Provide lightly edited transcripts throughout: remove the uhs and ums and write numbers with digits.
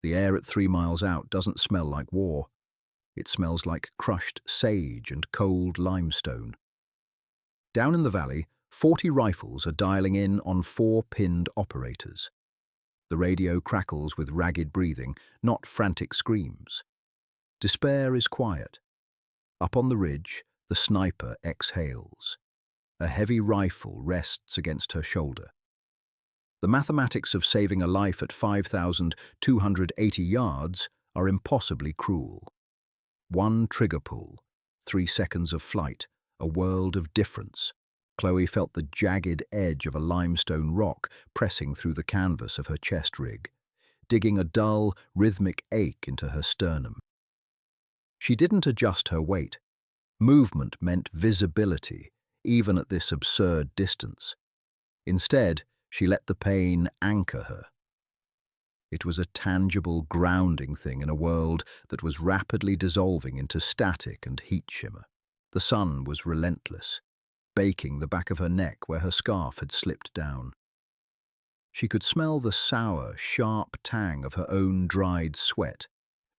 The air at 3 miles out doesn't smell like war. It smells like crushed sage and cold limestone. Down in the valley, 40 rifles are dialing in on 4 pinned operators. The radio crackles with ragged breathing, not frantic screams. Despair is quiet. Up on the ridge, the sniper exhales. A heavy rifle rests against her shoulder. The mathematics of saving a life at 5,280 yards are impossibly cruel. One trigger pull, 3 seconds of flight, a world of difference. Chloe felt the jagged edge of a limestone rock pressing through the canvas of her chest rig, digging a dull, rhythmic ache into her sternum. She didn't adjust her weight. Movement meant visibility, even at this absurd distance. Instead, she let the pain anchor her. It was a tangible, grounding thing in a world that was rapidly dissolving into static and heat shimmer. The sun was relentless, baking the back of her neck where her scarf had slipped down. She could smell the sour, sharp tang of her own dried sweat,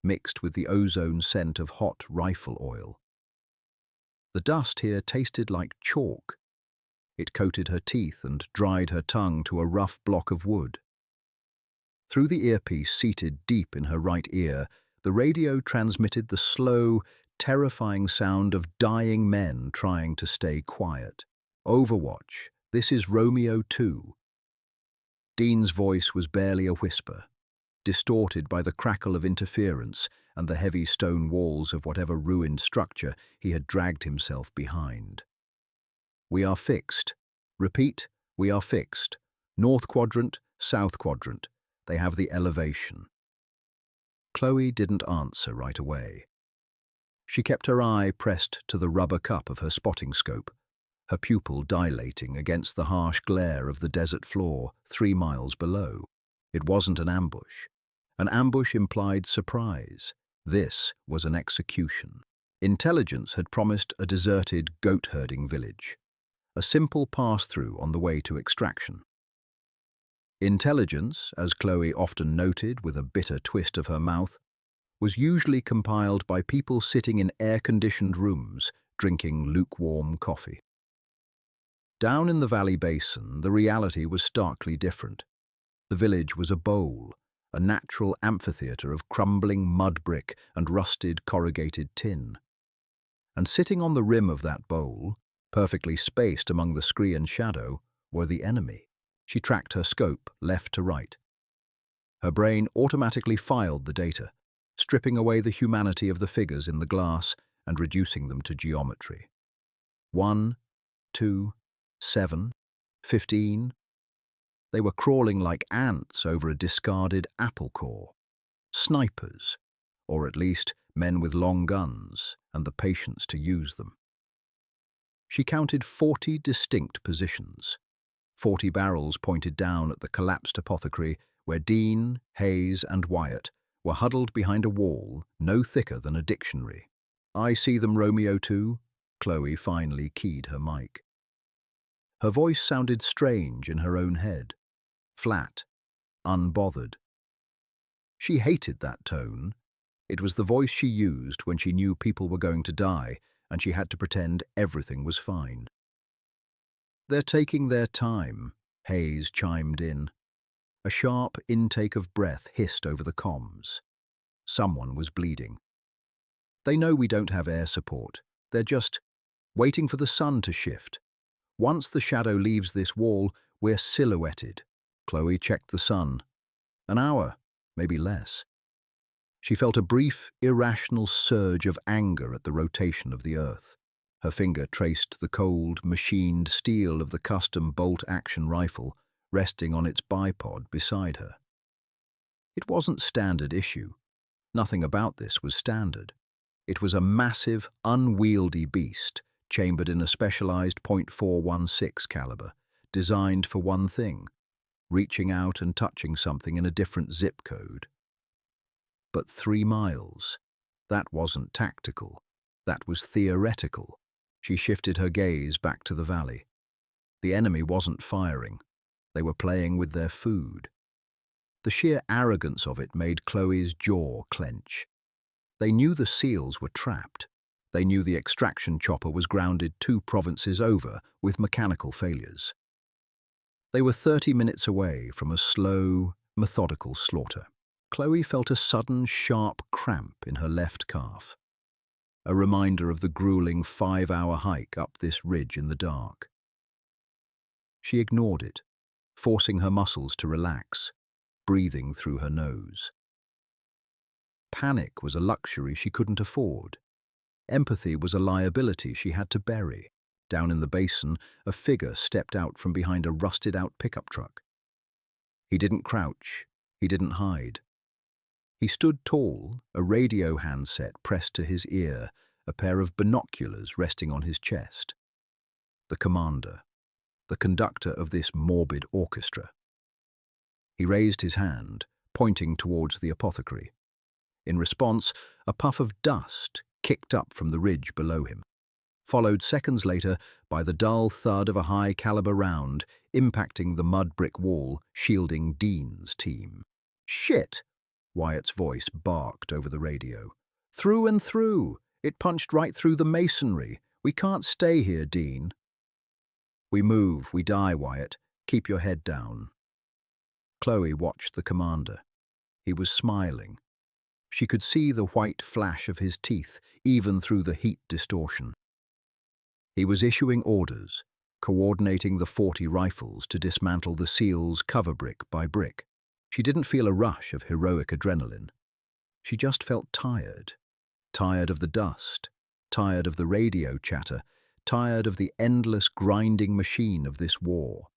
mixed with the ozone scent of hot rifle oil. The dust here tasted like chalk. It coated her teeth and dried her tongue to a rough block of wood. Through the earpiece seated deep in her right ear, the radio transmitted the slow, terrifying sound of dying men trying to stay quiet. "Overwatch, this is Romeo 2. Dean's voice was barely a whisper, distorted by the crackle of interference and the heavy stone walls of whatever ruined structure he had dragged himself behind. "We are fixed. Repeat, we are fixed. North quadrant, south quadrant. They have the elevation." Chloe didn't answer right away. She kept her eye pressed to the rubber cup of her spotting scope, her pupil dilating against the harsh glare of the desert floor 3 miles below. It wasn't an ambush. An ambush implied surprise. This was an execution. Intelligence had promised a deserted goat-herding village, a simple pass-through on the way to extraction. Intelligence, as Chloe often noted with a bitter twist of her mouth, was usually compiled by people sitting in air-conditioned rooms, drinking lukewarm coffee. Down in the valley basin, the reality was starkly different. The village was a bowl, a natural amphitheater of crumbling mud brick and rusted corrugated tin. And sitting on the rim of that bowl, perfectly spaced among the scree and shadow, were the enemy. She tracked her scope left to right. Her brain automatically filed the data, stripping away the humanity of the figures in the glass and reducing them to geometry. 1, 2, 7, 15. They were crawling like ants over a discarded apple core. Snipers, or at least men with long guns and the patience to use them. She counted 40 distinct positions. 40 barrels pointed down at the collapsed apothecary where Dean, Hayes, and Wyatt were huddled behind a wall no thicker than a dictionary. "I see them, Romeo 2. Chloe finally keyed her mic. Her voice sounded strange in her own head, flat, unbothered. She hated that tone. It was the voice she used when she knew people were going to die and she had to pretend everything was fine. "They're taking their time," Hayes chimed in. A sharp intake of breath hissed over the comms. Someone was bleeding. "They know we don't have air support. They're just waiting for the sun to shift. Once the shadow leaves this wall, we're silhouetted." Chloe checked the sun. An hour, maybe less. She felt a brief, irrational surge of anger at the rotation of the earth. Her finger traced the cold, machined steel of the custom bolt-action rifle resting on its bipod beside her. It wasn't standard issue. Nothing about this was standard. It was a massive, unwieldy beast, chambered in a specialized .416 caliber, designed for one thing: reaching out and touching something in a different zip code. But 3 miles. That wasn't tactical. That was theoretical. She shifted her gaze back to the valley. The enemy wasn't firing. They were playing with their food. The sheer arrogance of it made Chloe's jaw clench. They knew the seals were trapped. They knew the extraction chopper was grounded 2 provinces over with mechanical failures. They were 30 minutes away from a slow, methodical slaughter. Chloe felt a sudden, sharp cramp in her left calf, a reminder of the grueling 5-hour hike up this ridge in the dark. She ignored it, forcing her muscles to relax, breathing through her nose. Panic was a luxury she couldn't afford. Empathy was a liability she had to bury. Down in the basin, a figure stepped out from behind a rusted-out pickup truck. He didn't crouch. He didn't hide. He stood tall, a radio handset pressed to his ear, a pair of binoculars resting on his chest. The commander, the conductor of this morbid orchestra. He raised his hand, pointing towards the apothecary. In response, a puff of dust kicked up from the ridge below him, followed seconds later by the dull thud of a high-caliber round impacting the mud brick wall shielding Dean's team. "Shit!" Wyatt's voice barked over the radio. "Through and through! It punched right through the masonry. We can't stay here, Dean." "We move, we die, Wyatt. Keep your head down." Chloe watched the commander. He was smiling. She could see the white flash of his teeth, even through the heat distortion. He was issuing orders, coordinating the 40 rifles to dismantle the SEALs cover brick by brick. She didn't feel a rush of heroic adrenaline. She just felt tired. Tired of the dust, tired of the radio chatter, tired of the endless grinding machine of this war.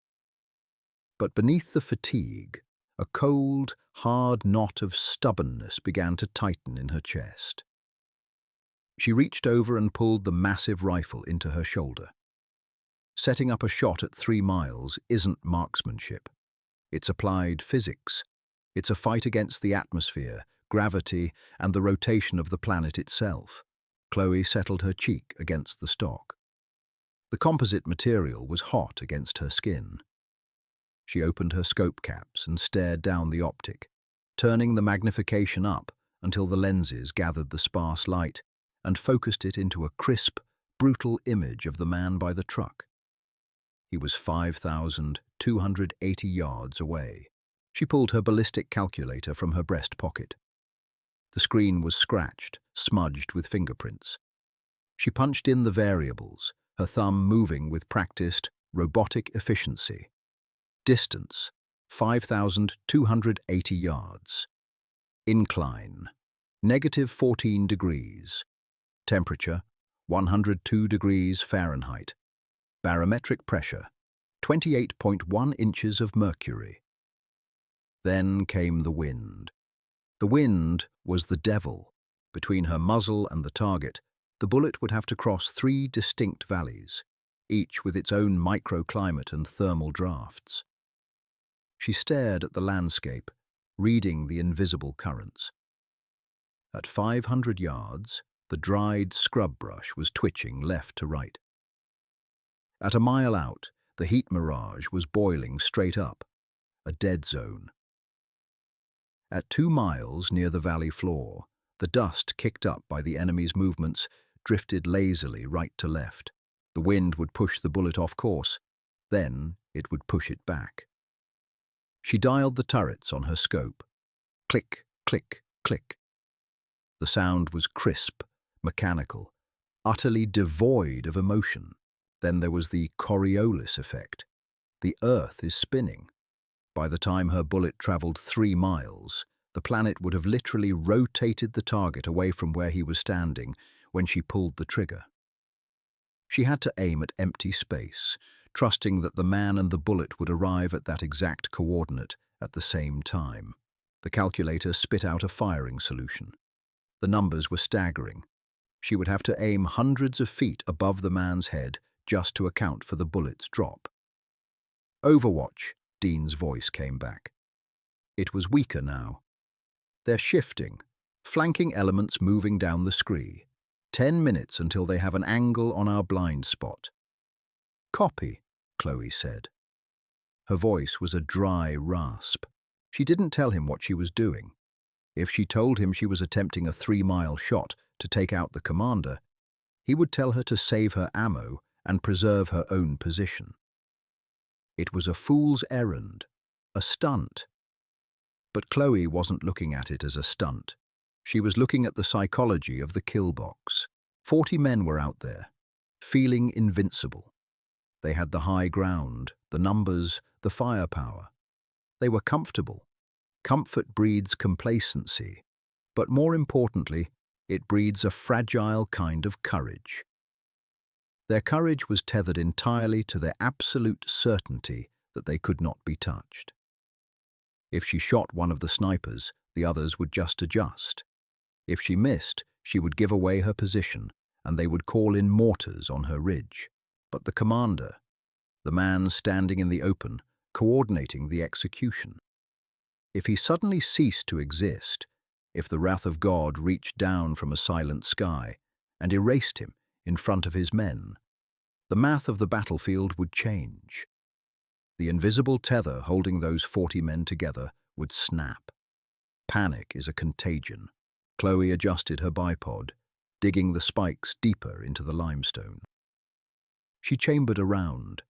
But beneath the fatigue, a cold, hard knot of stubbornness began to tighten in her chest. She reached over and pulled the massive rifle into her shoulder. Setting up a shot at 3 miles isn't marksmanship. It's applied physics. It's a fight against the atmosphere, gravity, and the rotation of the planet itself. Chloe settled her cheek against the stock. The composite material was hot against her skin. She opened her scope caps and stared down the optic, turning the magnification up until the lenses gathered the sparse light and focused it into a crisp, brutal image of the man by the truck. He was 5,280 yards away. She pulled her ballistic calculator from her breast pocket. The screen was scratched, smudged with fingerprints. She punched in the variables, her thumb moving with practiced, robotic efficiency. Distance, 5,280 yards. Incline, -14 degrees. Temperature, 102 degrees Fahrenheit. Barometric pressure, 28.1 inches of mercury. Then came the wind. The wind was the devil. Between her muzzle and the target, the bullet would have to cross 3 distinct valleys, each with its own microclimate and thermal drafts. She stared at the landscape, reading the invisible currents. At 500 yards, the dried scrub brush was twitching left to right. At a mile out, the heat mirage was boiling straight up, a dead zone. At 2 miles near the valley floor, the dust kicked up by the enemy's movements drifted lazily right to left. The wind would push the bullet off course, then it would push it back. She dialed the turrets on her scope. Click, click, click. The sound was crisp, mechanical, utterly devoid of emotion. Then there was the Coriolis effect. The Earth is spinning. By the time her bullet traveled 3 miles, the planet would have literally rotated the target away from where he was standing when she pulled the trigger. She had to aim at empty space, trusting that the man and the bullet would arrive at that exact coordinate at the same time. The calculator spit out a firing solution. The numbers were staggering. She would have to aim hundreds of feet above the man's head just to account for the bullet's drop. "Overwatch," Dean's voice came back. It was weaker now. "They're shifting, flanking elements moving down the scree. 10 minutes until they have an angle on our blind spot." "Copy," Chloe said. Her voice was a dry rasp. She didn't tell him what she was doing. If she told him she was attempting a 3-mile shot to take out the commander, he would tell her to save her ammo and preserve her own position. It was a fool's errand, a stunt. But Chloe wasn't looking at it as a stunt. She was looking at the psychology of the kill box. 40 men were out there, feeling invincible. They had the high ground, the numbers, the firepower. They were comfortable. Comfort breeds complacency, but more importantly, it breeds a fragile kind of courage. Their courage was tethered entirely to their absolute certainty that they could not be touched. If she shot one of the snipers, the others would just adjust. If she missed, she would give away her position, and they would call in mortars on her ridge. But the commander, the man standing in the open, coordinating the execution. If he suddenly ceased to exist, if the wrath of God reached down from a silent sky and erased him in front of his men, the math of the battlefield would change. The invisible tether holding those 40 men together would snap. Panic is a contagion. Chloe adjusted her bipod, digging the spikes deeper into the limestone. She chambered around.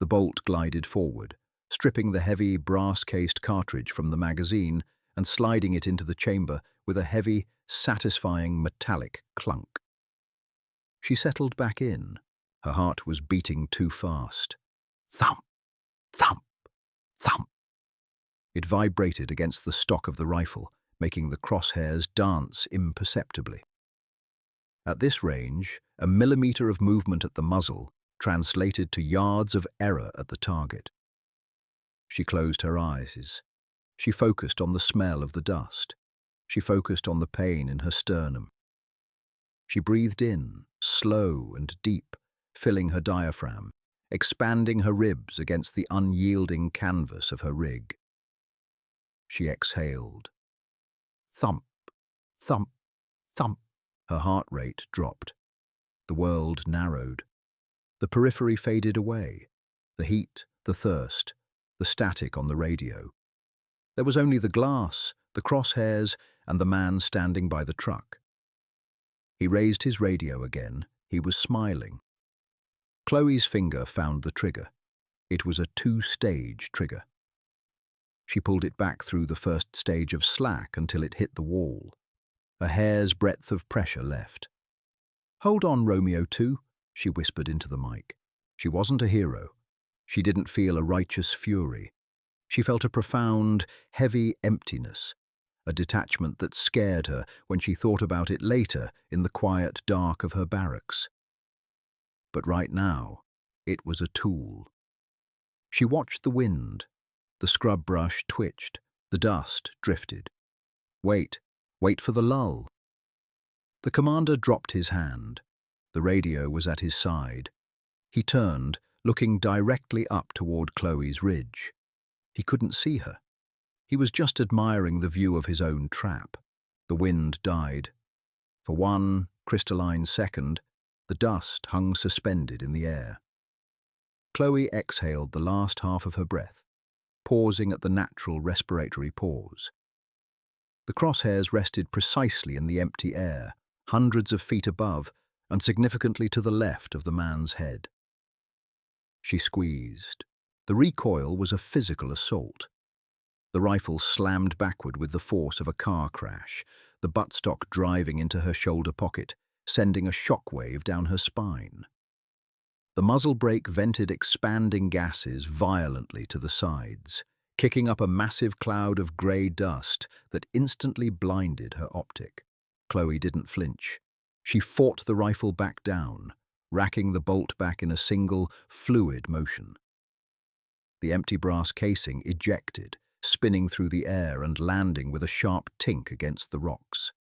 The bolt glided forward, stripping the heavy, brass-cased cartridge from the magazine and sliding it into the chamber with a heavy, satisfying metallic clunk. She settled back in. Her heart was beating too fast. Thump! Thump! Thump! It vibrated against the stock of the rifle, making the crosshairs dance imperceptibly. At this range, a millimeter of movement at the muzzle translated to yards of error at the target. She closed her eyes. She focused on the smell of the dust. She focused on the pain in her sternum. She breathed in, slow and deep, filling her diaphragm, expanding her ribs against the unyielding canvas of her rig. She exhaled. Thump, thump, thump. Her heart rate dropped. The world narrowed. The periphery faded away. The heat, the thirst, the static on the radio. There was only the glass, the crosshairs, and the man standing by the truck. He raised his radio again. He was smiling. Chloe's finger found the trigger. It was a 2-stage trigger. She pulled it back through the first stage of slack until it hit the wall. A hair's breadth of pressure left. "Hold on, Romeo 2, she whispered into the mic. She wasn't a hero. She didn't feel a righteous fury. She felt a profound, heavy emptiness, a detachment that scared her when she thought about it later in the quiet dark of her barracks. But right now, it was a tool. She watched the wind. The scrub brush twitched. The dust drifted. Wait for the lull. The commander dropped his hand. The radio was at his side. He turned, looking directly up toward Chloe's ridge. He couldn't see her. He was just admiring the view of his own trap. The wind died. For one crystalline second, the dust hung suspended in the air. Chloe exhaled the last half of her breath, pausing at the natural respiratory pause. The crosshairs rested precisely in the empty air, hundreds of feet above and significantly to the left of the man's head. She squeezed. The recoil was a physical assault. The rifle slammed backward with the force of a car crash, the buttstock driving into her shoulder pocket, sending a shockwave down her spine. The muzzle brake vented expanding gases violently to the sides, kicking up a massive cloud of grey dust that instantly blinded her optic. Chloe didn't flinch. She fought the rifle back down, racking the bolt back in a single, fluid motion. The empty brass casing ejected, spinning through the air and landing with a sharp tink against the rocks.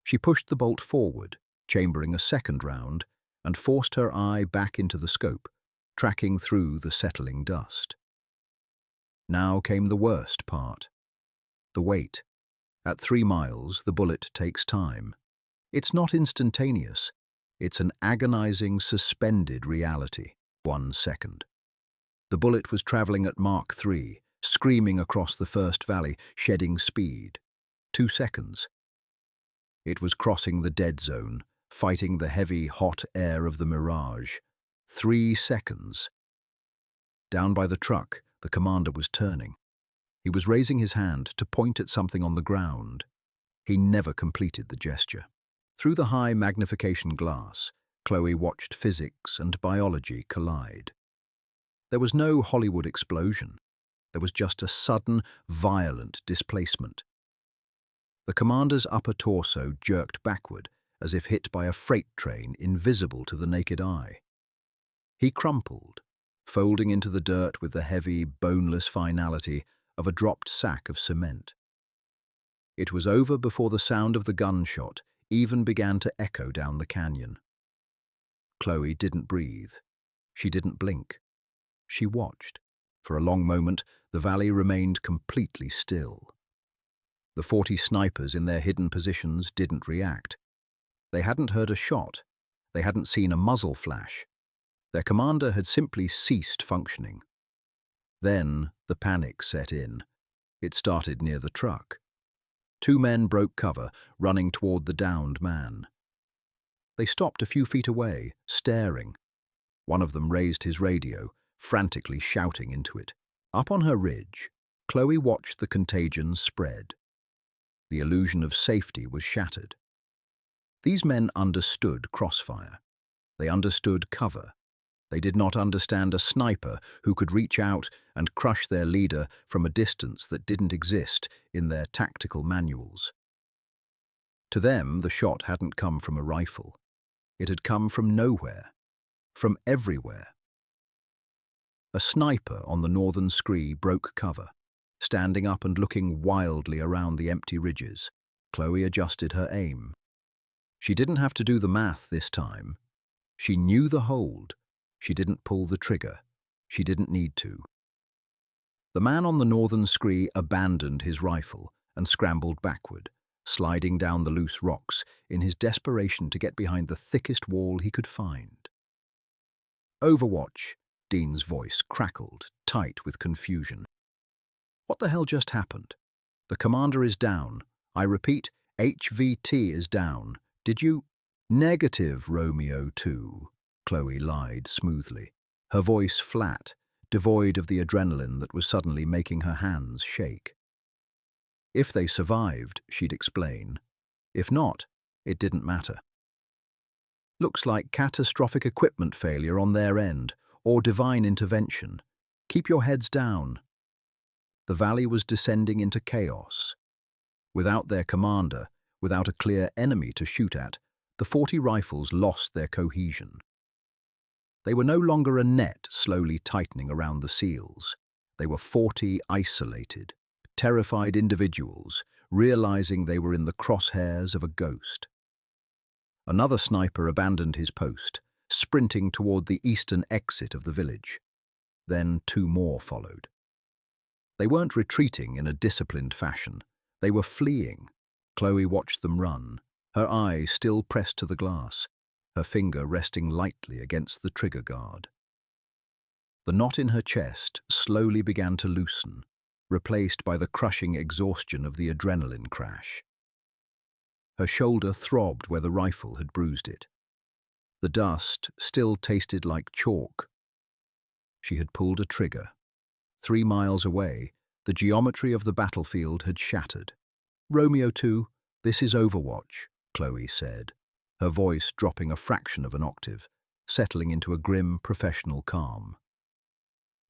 She pushed the bolt forward, chambering a second round, and forced her eye back into the scope, tracking through the settling dust. Now came the worst part. The wait. At 3 miles, the bullet takes time. It's not instantaneous. It's an agonizing, suspended reality. 1 second. The bullet was traveling at Mach 3, screaming across the first valley, shedding speed. 2 seconds. It was crossing the dead zone, fighting the heavy, hot air of the mirage. 3 seconds. Down by the truck, the commander was turning. He was raising his hand to point at something on the ground. He never completed the gesture. Through the high magnification glass, Chloe watched physics and biology collide. There was no Hollywood explosion. There was just a sudden, violent displacement. The commander's upper torso jerked backward, as if hit by a freight train invisible to the naked eye. He crumpled, folding into the dirt with the heavy, boneless finality of a dropped sack of cement. It was over before the sound of the gunshot even began to echo down the canyon. Chloe didn't breathe. She didn't blink. She watched. For a long moment, the valley remained completely still. The 40 snipers in their hidden positions didn't react. They hadn't heard a shot. They hadn't seen a muzzle flash. Their commander had simply ceased functioning. Then the panic set in. It started near the truck. 2 men broke cover, running toward the downed man. They stopped a few feet away, staring. One of them raised his radio, frantically shouting into it. Up on her ridge, Chloe watched the contagion spread. The illusion of safety was shattered. These men understood crossfire. They understood cover. They did not understand a sniper who could reach out and crush their leader from a distance that didn't exist in their tactical manuals. To them, the shot hadn't come from a rifle. It had come from nowhere, from everywhere. A sniper on the northern scree broke cover, standing up and looking wildly around the empty ridges. Chloe adjusted her aim. She didn't have to do the math this time. She knew the hold. She didn't pull the trigger. She didn't need to. The man on the northern scree abandoned his rifle and scrambled backward, sliding down the loose rocks in his desperation to get behind the thickest wall he could find. "Overwatch," Dean's voice crackled, tight with confusion. "What the hell just happened? The commander is down. I repeat, HVT is down. Did you—" "Negative, Romeo 2. Chloe lied smoothly, her voice flat, devoid of the adrenaline that was suddenly making her hands shake. If they survived, she'd explain. If not, it didn't matter. "Looks like catastrophic equipment failure on their end, or divine intervention. Keep your heads down." The valley was descending into chaos. Without their commander, without a clear enemy to shoot at, the 40 rifles lost their cohesion. They were no longer a net slowly tightening around the SEALs. They were 40 isolated, terrified individuals, realizing they were in the crosshairs of a ghost. Another sniper abandoned his post, sprinting toward the eastern exit of the village. Then 2 more followed. They weren't retreating in a disciplined fashion. They were fleeing. Chloe watched them run, her eye still pressed to the glass, her finger resting lightly against the trigger guard. The knot in her chest slowly began to loosen, replaced by the crushing exhaustion of the adrenaline crash. Her shoulder throbbed where the rifle had bruised it. The dust still tasted like chalk. She had pulled a trigger. 3 miles away, the geometry of the battlefield had shattered. "Romeo 2, this is Overwatch," Chloe said, her voice dropping a fraction of an octave, settling into a grim, professional calm.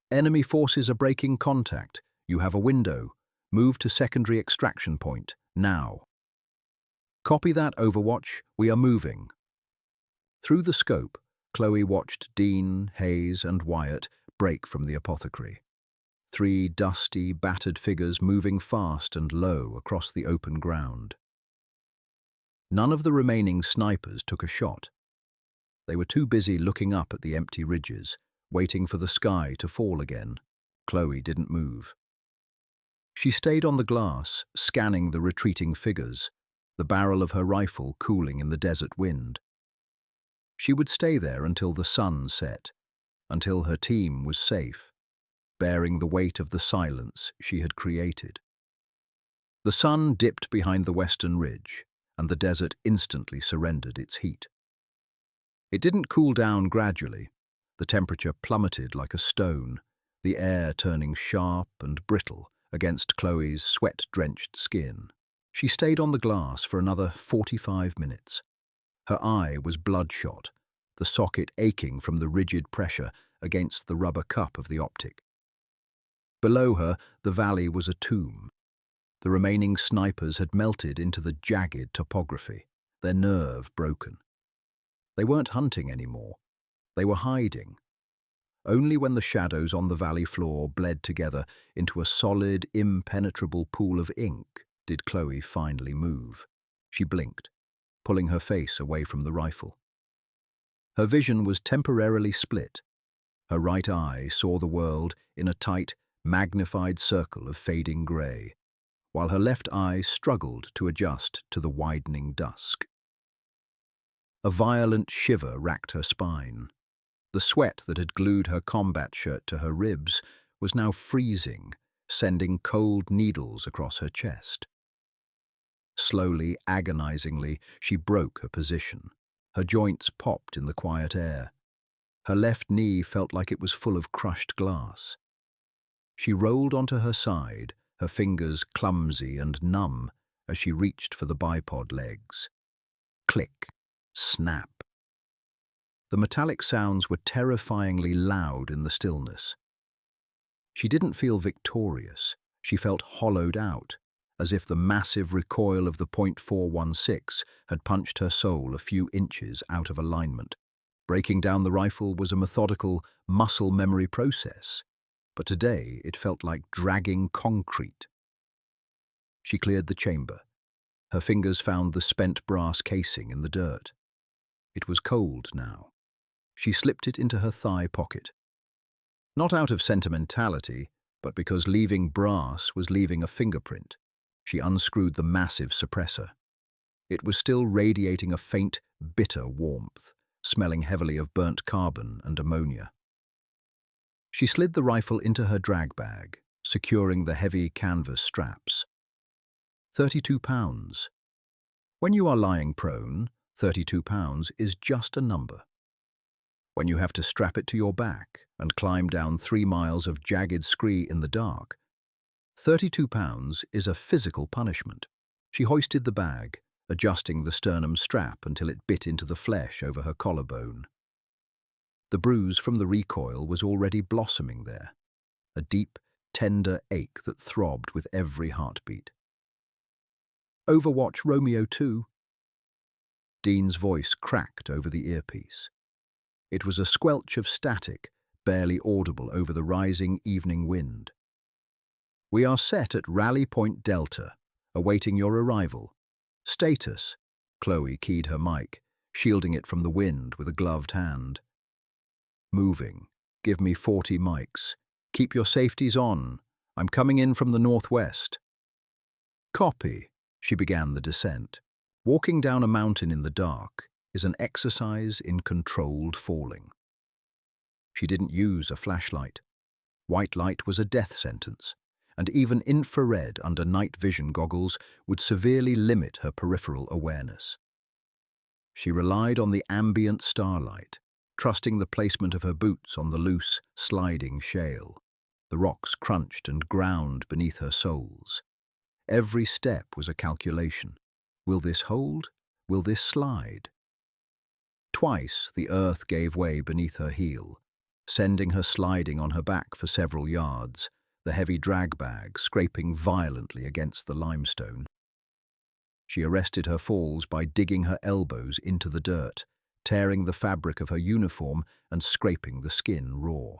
"Enemy forces are breaking contact. You have a window. Move to secondary extraction point, now." "Copy that, Overwatch. We are moving." Through the scope, Chloe watched Dean, Hayes, and Wyatt break from the apothecary. 3 dusty, battered figures moving fast and low across the open ground. None of the remaining snipers took a shot. They were too busy looking up at the empty ridges, waiting for the sky to fall again. Chloe didn't move. She stayed on the glass, scanning the retreating figures, the barrel of her rifle cooling in the desert wind. She would stay there until the sun set, until her team was safe. bearing the weight of the silence she had created. The sun dipped behind the western ridge, and the desert instantly surrendered its heat. It didn't cool down gradually. The temperature plummeted like a stone, the air turning sharp and brittle against Chloe's sweat-drenched skin. She stayed on the glass for another 45 minutes. Her eye was bloodshot, the socket aching from the rigid pressure against the rubber cup of the optic. Below her, the valley was a tomb. The remaining snipers had melted into the jagged topography, their nerve broken. They weren't hunting anymore. They were hiding. Only when the shadows on the valley floor bled together into a solid, impenetrable pool of ink did Chloe finally move. She blinked, pulling her face away from the rifle. Her vision was temporarily split. Her right eye saw the world in a tight, magnified circle of fading grey, while her left eye struggled to adjust to the widening dusk. A violent shiver racked her spine. The sweat that had glued her combat shirt to her ribs was now freezing, sending cold needles across her chest. Slowly, agonizingly, she broke her position. Her joints popped in the quiet air. Her left knee felt like it was full of crushed glass. She rolled onto her side, her fingers clumsy and numb as she reached for the bipod legs. Click, snap. The metallic sounds were terrifyingly loud in the stillness. She didn't feel victorious. She felt hollowed out, as if the massive recoil of the .416 had punched her soul a few inches out of alignment. Breaking down the rifle was a methodical, muscle memory process, but today it felt like dragging concrete. She cleared the chamber. Her fingers found the spent brass casing in the dirt. It was cold now. She slipped it into her thigh pocket. Not out of sentimentality, but because leaving brass was leaving a fingerprint. She unscrewed the massive suppressor. It was still radiating a faint, bitter warmth, smelling heavily of burnt carbon and ammonia. She slid the rifle into her drag bag, securing the heavy canvas straps. 32 pounds. When you are lying prone, 32 pounds is just a number. When you have to strap it to your back and climb down 3 miles of jagged scree in the dark, 32 pounds is a physical punishment. She hoisted the bag, adjusting the sternum strap until it bit into the flesh over her collarbone. The bruise from the recoil was already blossoming there, a deep, tender ache that throbbed with every heartbeat. Overwatch Romeo 2. Dean's voice cracked over the earpiece. It was a squelch of static, barely audible over the rising evening wind. We are set at Rally Point Delta, awaiting your arrival. Status. Chloe keyed her mic, shielding it from the wind with a gloved hand. Moving. Give me 40 mics. Keep your safeties on. I'm coming in from the northwest. Copy. She began the descent. Walking down a mountain in the dark is an exercise in controlled falling. She didn't use a flashlight. White light was a death sentence, and even infrared under night vision goggles would severely limit her peripheral awareness. She relied on the ambient starlight, trusting the placement of her boots on the loose, sliding shale. The rocks crunched and ground beneath her soles. Every step was a calculation. Will this hold? Will this slide? Twice the earth gave way beneath her heel, sending her sliding on her back for several yards, the heavy drag bag scraping violently against the limestone. She arrested her falls by digging her elbows into the dirt, tearing the fabric of her uniform and scraping the skin raw.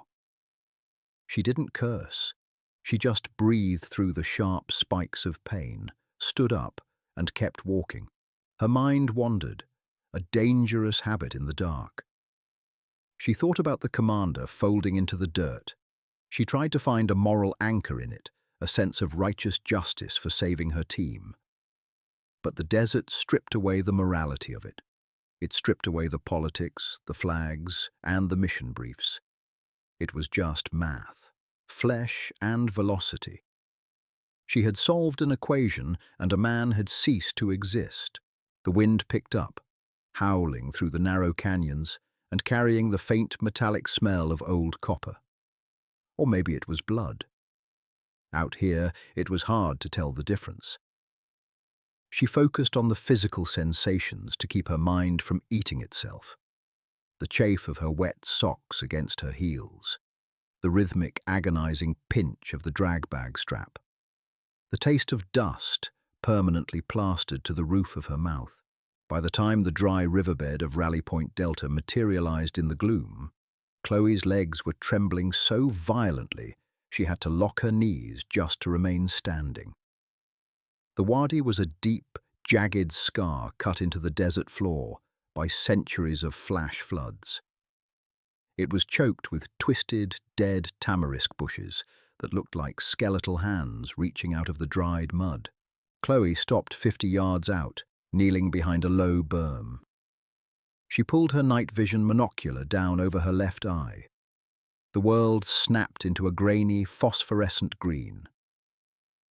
She didn't curse. She just breathed through the sharp spikes of pain, stood up, and kept walking. Her mind wandered, a dangerous habit in the dark. She thought about the commander folding into the dirt. She tried to find a moral anchor in it, a sense of righteous justice for saving her team. But the desert stripped away the morality of it. It stripped away the politics, the flags, and the mission briefs. It was just math. flesh and velocity. She had solved an equation and a man had ceased to exist. The wind picked up, howling through the narrow canyons and carrying the faint metallic smell of old copper. Or maybe it was blood. Out here, it was hard to tell the difference. She focused on the physical sensations to keep her mind from eating itself. The chafe of her wet socks against her heels, the rhythmic, agonizing pinch of the drag bag strap, the taste of dust permanently plastered to the roof of her mouth. By the time the dry riverbed of Rally Point Delta materialized in the gloom, Chloe's legs were trembling so violently she had to lock her knees just to remain standing. The wadi was a deep, jagged scar cut into the desert floor by centuries of flash floods. It was choked with twisted, dead tamarisk bushes that looked like skeletal hands reaching out of the dried mud. Chloe stopped 50 yards out, kneeling behind a low berm. She pulled her night vision monocular down over her left eye. The world snapped into a grainy, phosphorescent green.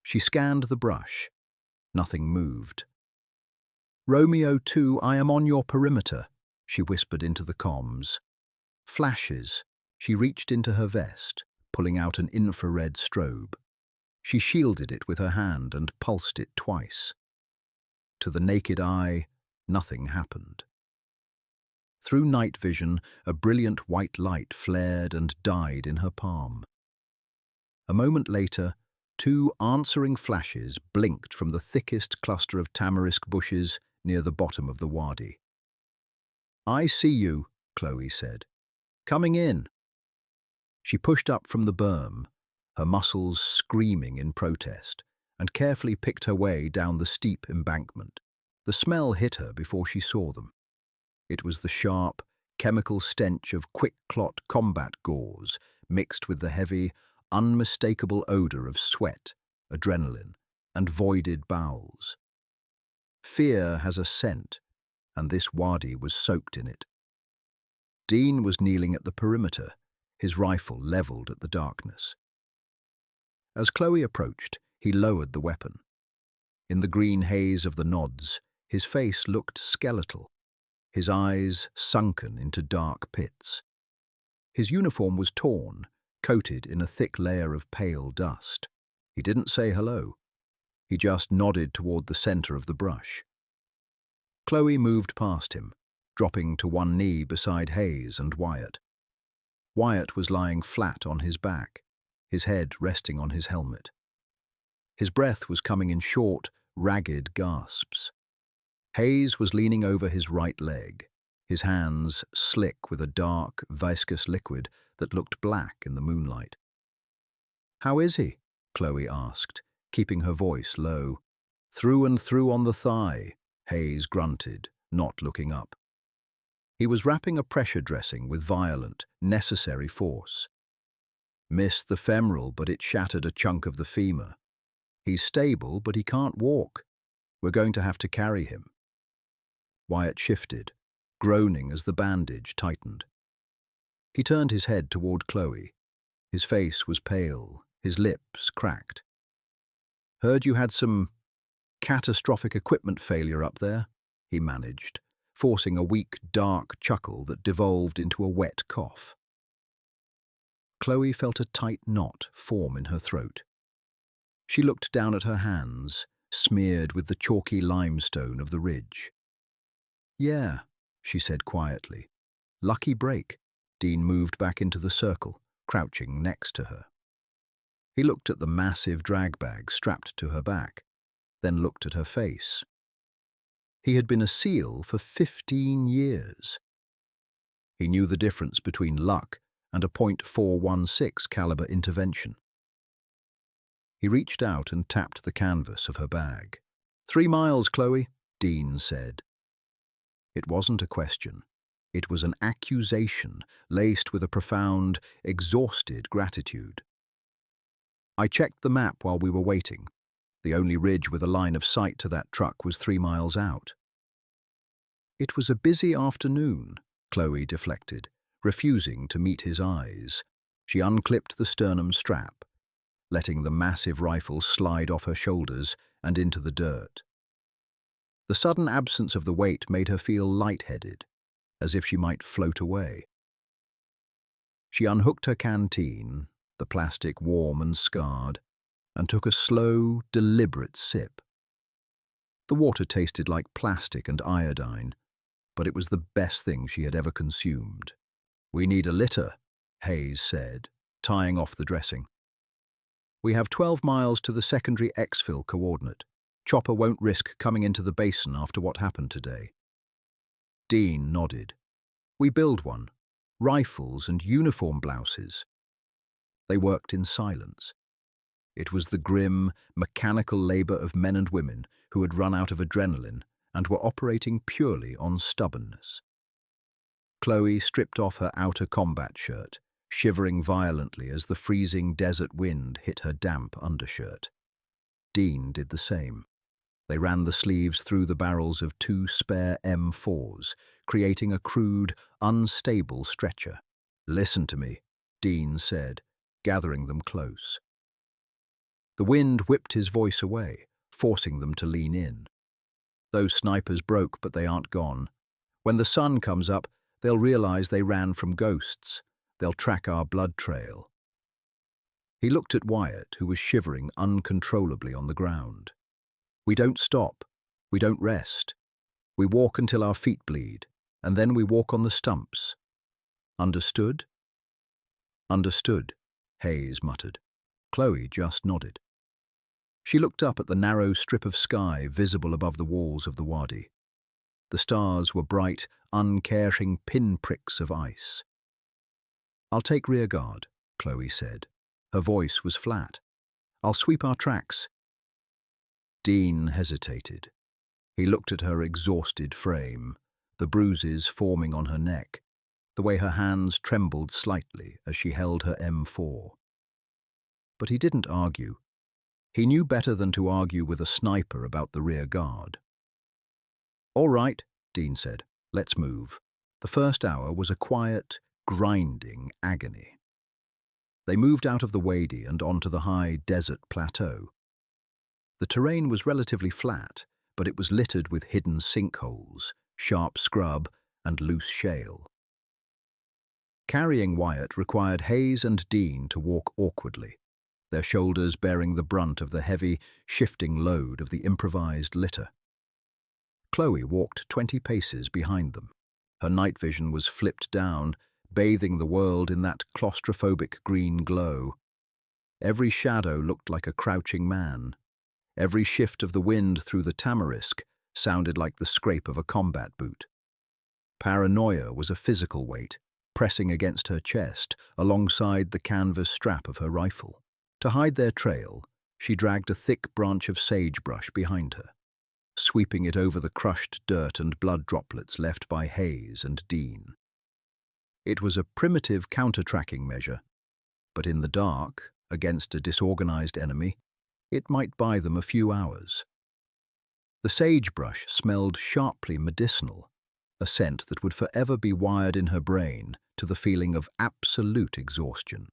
She scanned the brush. Nothing moved. "Romeo 2, I am on your perimeter," she whispered into the comms. Flashes. She reached into her vest, pulling out an infrared strobe. She shielded it with her hand and pulsed it twice. To the naked eye, nothing happened. Through night vision, a brilliant white light flared and died in her palm. A moment later, 2 answering flashes blinked from the thickest cluster of tamarisk bushes near the bottom of the wadi. "I see you," Chloe said. "Coming in." She pushed up from the berm, her muscles screaming in protest, and carefully picked her way down the steep embankment. The smell hit her before she saw them. It was the sharp, chemical stench of quick-clot combat gauze mixed with the heavy, unmistakable odor of sweat, adrenaline, and voided bowels. Fear has a scent, and this wadi was soaked in it. Dean was kneeling at the perimeter, his rifle leveled at the darkness. As Chloe approached, he lowered the weapon. In the green haze of the nods, his face looked skeletal, his eyes sunken into dark pits. His uniform was torn, coated in a thick layer of pale dust. He didn't say hello. He just nodded toward the center of the brush. Chloe moved past him, dropping to one knee beside Hayes and Wyatt. Wyatt was lying flat on his back, his head resting on his helmet. His breath was coming in short, ragged gasps. Hayes was leaning over his right leg, his hands slick with a dark, viscous liquid that looked black in the moonlight. "How is he?" Chloe asked, keeping her voice low. "Through and through on the thigh," Hayes grunted, not looking up. He was wrapping a pressure dressing with violent, necessary force. "Missed the femoral, but it shattered a chunk of the femur. He's stable, but he can't walk. We're going to have to carry him." Wyatt shifted, groaning as the bandage tightened. He turned his head toward Chloe. His face was pale, his lips cracked. "Heard you had some catastrophic equipment failure up there," he managed, forcing a weak, dark chuckle that devolved into a wet cough. Chloe felt a tight knot form in her throat. She looked down at her hands, smeared with the chalky limestone of the ridge. "Yeah," she said quietly. "Lucky break." Dean moved back into the circle, crouching next to her. He looked at the massive drag bag strapped to her back, then looked at her face. He had been a SEAL for 15 years. He knew the difference between luck and a .416 caliber intervention. He reached out and tapped the canvas of her bag. 3 miles, Chloe," Dean said. It wasn't a question. It was an accusation laced with a profound, exhausted gratitude. "I checked the map while we were waiting. The only ridge with a line of sight to that truck was 3 miles out." It was a busy afternoon, Chloe deflected, refusing to meet his eyes. She unclipped the sternum strap, letting the massive rifle slide off her shoulders and into the dirt. The sudden absence of the weight made her feel lightheaded, as if she might float away. She unhooked her canteen, the plastic warm and scarred, and took a slow, deliberate sip. The water tasted like plastic and iodine, but it was the best thing she had ever consumed. "We need a litter," Hayes said, tying off the dressing. "We have 12 miles to the secondary exfil coordinate. Chopper won't risk coming into the basin after what happened today." Dean nodded. "We build one. Rifles and uniform blouses." They worked in silence. It was the grim, mechanical labor of men and women who had run out of adrenaline and were operating purely on stubbornness. Chloe stripped off her outer combat shirt, shivering violently as the freezing desert wind hit her damp undershirt. Dean did the same. They ran the sleeves through the barrels of 2 spare M4s, creating a crude, unstable stretcher. "Listen to me," Dean said, gathering them close. The wind whipped his voice away, forcing them to lean in. "Those snipers broke, but they aren't gone. When the sun comes up, they'll realize they ran from ghosts. They'll track our blood trail." He looked at Wyatt, who was shivering uncontrollably on the ground. "We don't stop. We don't rest. We walk until our feet bleed, and then we walk on the stumps. Understood?" "Understood," Hayes muttered. Chloe just nodded. She looked up at the narrow strip of sky visible above the walls of the wadi. The stars were bright, uncaring pinpricks of ice. "I'll take rear guard," Chloe said. Her voice was flat. "I'll sweep our tracks." Dean hesitated. He looked at her exhausted frame, the bruises forming on her neck, the way her hands trembled slightly as she held her M4. But he didn't argue. He knew better than to argue with a sniper about the rear guard. "All right," Dean said. "Let's move." The first hour was a quiet, grinding agony. They moved out of the wadi and onto the high desert plateau. The terrain was relatively flat, but it was littered with hidden sinkholes, sharp scrub, and loose shale. Carrying Wyatt required Hayes and Dean to walk awkwardly, their shoulders bearing the brunt of the heavy, shifting load of the improvised litter. Chloe walked 20 paces behind them. Her night vision was flipped down, bathing the world in that claustrophobic green glow. Every shadow looked like a crouching man. Every shift of the wind through the tamarisk sounded like the scrape of a combat boot. Paranoia was a physical weight, pressing against her chest alongside the canvas strap of her rifle. To hide their trail, she dragged a thick branch of sagebrush behind her, sweeping it over the crushed dirt and blood droplets left by Hayes and Dean. It was a primitive counter-tracking measure, but in the dark, against a disorganized enemy, it might buy them a few hours. The sagebrush smelled sharply medicinal, a scent that would forever be wired in her brain to the feeling of absolute exhaustion.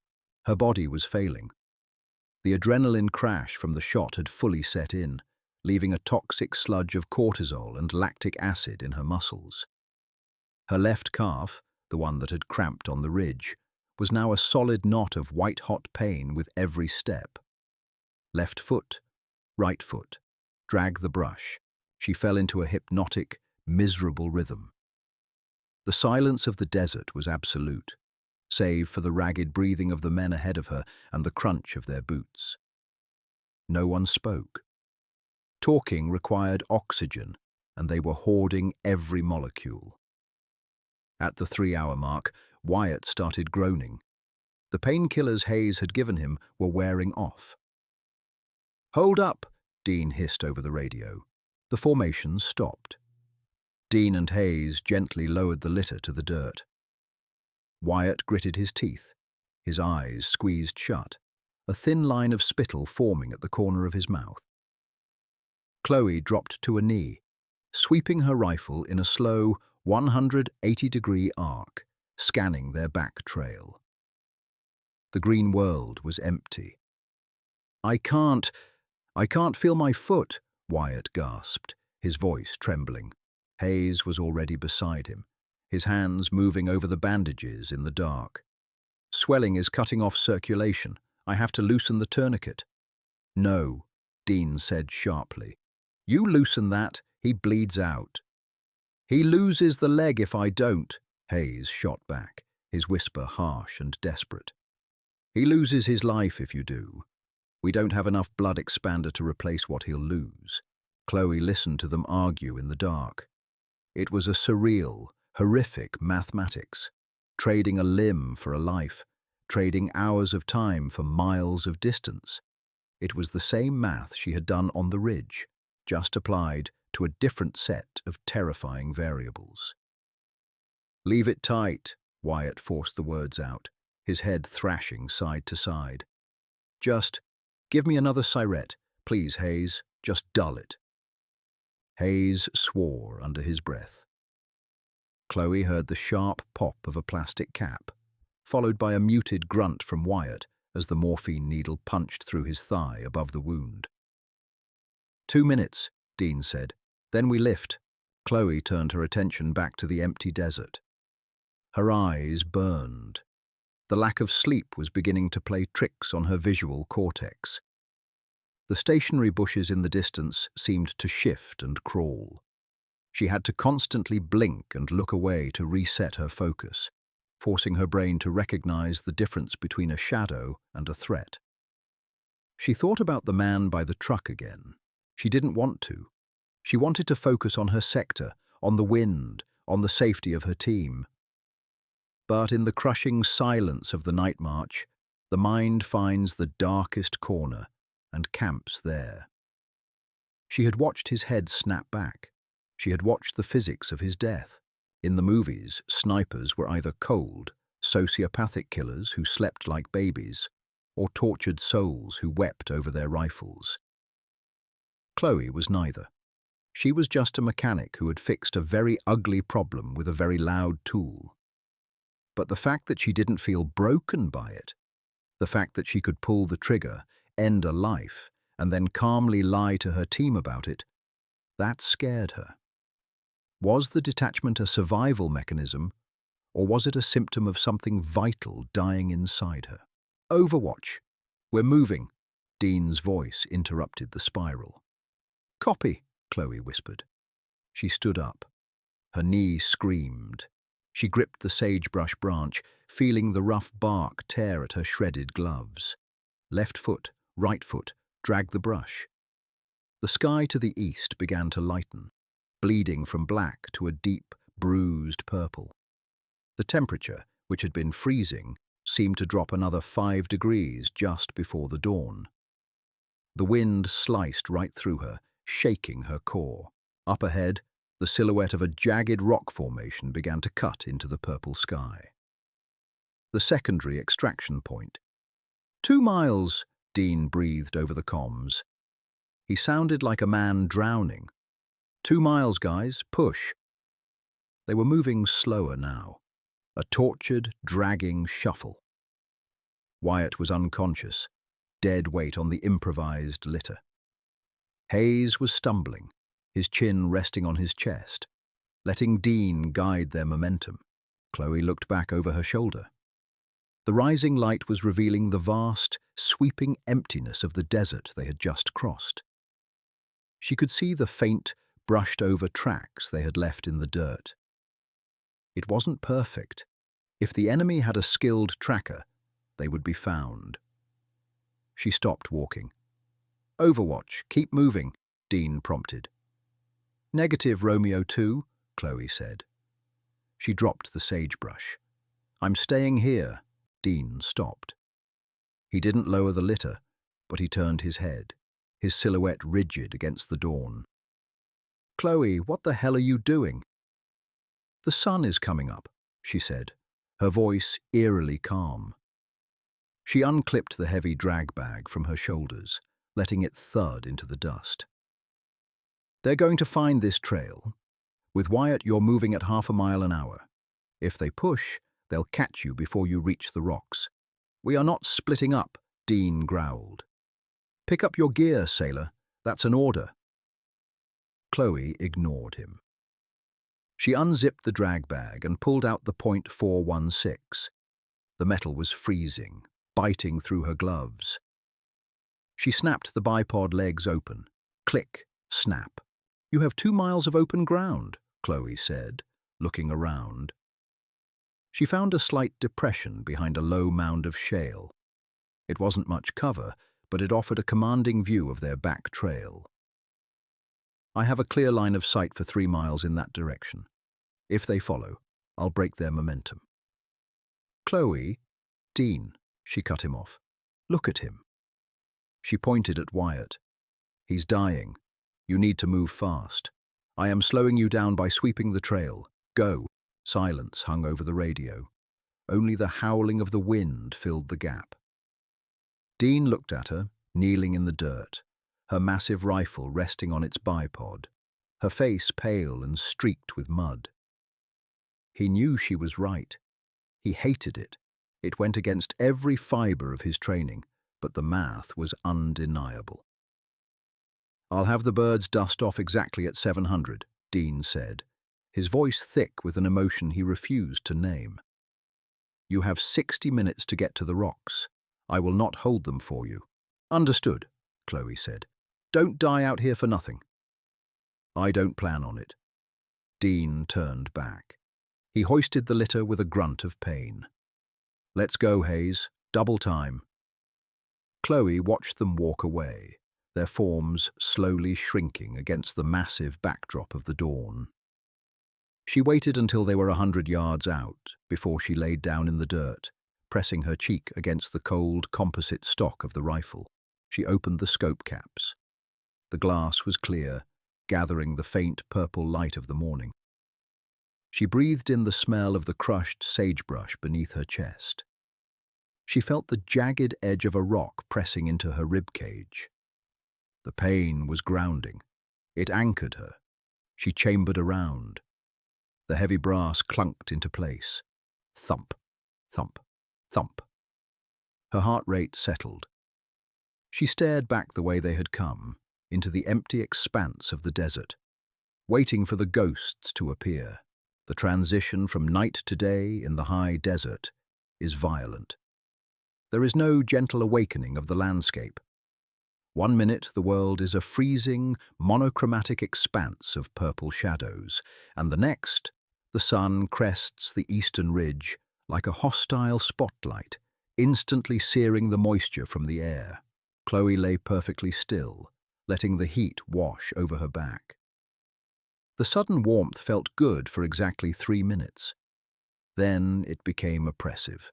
Her body was failing. The adrenaline crash from the shot had fully set in, leaving a toxic sludge of cortisol and lactic acid in her muscles. Her left calf, the one that had cramped on the ridge, was now a solid knot of white-hot pain with every step. Left foot, right foot, drag the brush. She fell into a hypnotic, miserable rhythm. The silence of the desert was absolute, save for the ragged breathing of the men ahead of her and the crunch of their boots. No one spoke. Talking required oxygen, and they were hoarding every molecule. At the 3-hour mark, Wyatt started groaning. The painkillers Hayes had given him were wearing off. "Hold up," Dean hissed over the radio. The formation stopped. Dean and Hayes gently lowered the litter to the dirt. Wyatt gritted his teeth, his eyes squeezed shut, a thin line of spittle forming at the corner of his mouth. Chloe dropped to a knee, sweeping her rifle in a slow 180-degree arc, scanning their back trail. The green world was empty. I can't feel my foot, Wyatt gasped, his voice trembling. Hayes was already beside him, his hands moving over the bandages in the dark. Swelling is cutting off circulation. I have to loosen the tourniquet. No, Dean said sharply. You loosen that, he bleeds out. He loses the leg if I don't, Hayes shot back, his whisper harsh and desperate. He loses his life if you do. We don't have enough blood expander to replace what he'll lose. Chloe listened to them argue in the dark. It was a surreal, horrific mathematics, trading a limb for a life, trading hours of time for miles of distance. It was the same math she had done on the ridge, just applied to a different set of terrifying variables. Leave it tight, Wyatt forced the words out, his head thrashing side to side. Just give me another siret, please, Hayes. Just dull it. Hayes swore under his breath. Chloe heard the sharp pop of a plastic cap, followed by a muted grunt from Wyatt as the morphine needle punched through his thigh above the wound. 2 minutes, Dean said. Then we lift. Chloe turned her attention back to the empty desert. Her eyes burned. The lack of sleep was beginning to play tricks on her visual cortex. The stationary bushes in the distance seemed to shift and crawl. She had to constantly blink and look away to reset her focus, forcing her brain to recognize the difference between a shadow and a threat. She thought about the man by the truck again. She didn't want to. She wanted to focus on her sector, on the wind, on the safety of her team. But in the crushing silence of the night march, the mind finds the darkest corner and camps there. She had watched his head snap back. She had watched the physics of his death. In the movies, snipers were either cold, sociopathic killers who slept like babies, or tortured souls who wept over their rifles. Chloe was neither. She was just a mechanic who had fixed a very ugly problem with a very loud tool. But the fact that she didn't feel broken by it, the fact that she could pull the trigger, end a life, and then calmly lie to her team about it, that scared her. Was the detachment a survival mechanism, or was it a symptom of something vital dying inside her? Overwatch. We're moving. Dean's voice interrupted the spiral. Copy, Chloe whispered. She stood up. Her knee screamed. She gripped the sagebrush branch, feeling the rough bark tear at her shredded gloves. Left foot, right foot, dragged the brush. The sky to the east began to lighten, bleeding from black to a deep, bruised purple. The temperature, which had been freezing, seemed to drop another 5 degrees just before the dawn. The wind sliced right through her, shaking her core. Up ahead, the silhouette of a jagged rock formation began to cut into the purple sky. The secondary extraction point. 2 miles, Dean breathed over the comms. He sounded like a man drowning. 2 miles, guys, push. They were moving slower now, a tortured, dragging shuffle. Wyatt was unconscious, dead weight on the improvised litter. Hayes was stumbling, his chin resting on his chest, letting Dean guide their momentum. Chloe looked back over her shoulder. The rising light was revealing the vast, sweeping emptiness of the desert they had just crossed. She could see the faint, brushed-over tracks they had left in the dirt. It wasn't perfect. If the enemy had a skilled tracker, they would be found. She stopped walking. Overwatch, keep moving, Dean prompted. Negative, Romeo 2, Chloe said. She dropped the sagebrush. I'm staying here. Dean stopped. He didn't lower the litter, but he turned his head, his silhouette rigid against the dawn. Chloe, what the hell are you doing? The sun is coming up, she said, her voice eerily calm. She unclipped the heavy drag bag from her shoulders, letting it thud into the dust. They're going to find this trail. With Wyatt, you're moving at 0.5 miles an hour. If they push, they'll catch you before you reach the rocks. We are not splitting up, Dean growled. Pick up your gear, sailor. That's an order. Chloe ignored him. She unzipped the drag bag and pulled out the .416. The metal was freezing, biting through her gloves. She snapped the bipod legs open. Click, snap. You have 2 miles of open ground, Chloe said, looking around. She found a slight depression behind a low mound of shale. It wasn't much cover, but it offered a commanding view of their back trail. I have a clear line of sight for 3 miles in that direction. If they follow, I'll break their momentum. Chloe, Dean, she cut him off. Look at him. She pointed at Wyatt. He's dying. You need to move fast. I am slowing you down by sweeping the trail. Go. Silence hung over the radio. Only the howling of the wind filled the gap. Dean looked at her, kneeling in the dirt, her massive rifle resting on its bipod, her face pale and streaked with mud. He knew she was right. He hated it. It went against every fibre of his training, but the math was undeniable. I'll have the birds dust off exactly at 700, Dean said, his voice thick with an emotion he refused to name. You have 60 minutes to get to the rocks. I will not hold them for you. Understood, Chloe said. Don't die out here for nothing. I don't plan on it. Dean turned back. He hoisted the litter with a grunt of pain. Let's go, Hayes. Double time. Chloe watched them walk away, their forms slowly shrinking against the massive backdrop of the dawn. She waited until they were 100 yards out before she laid down in the dirt, pressing her cheek against the cold composite stock of the rifle. She opened the scope caps. The glass was clear, gathering the faint purple light of the morning. She breathed in the smell of the crushed sagebrush beneath her chest. She felt the jagged edge of a rock pressing into her ribcage. The pain was grounding. It anchored her. She chambered around. The heavy brass clunked into place. Thump, thump, thump. Her heart rate settled. She stared back the way they had come, into the empty expanse of the desert, waiting for the ghosts to appear. The transition from night to day in the high desert is violent. There is no gentle awakening of the landscape. 1 minute the world is a freezing, monochromatic expanse of purple shadows, and the next, the sun crests the eastern ridge like a hostile spotlight, instantly searing the moisture from the air. Chloe lay perfectly still, letting the heat wash over her back. The sudden warmth felt good for exactly 3 minutes. Then it became oppressive.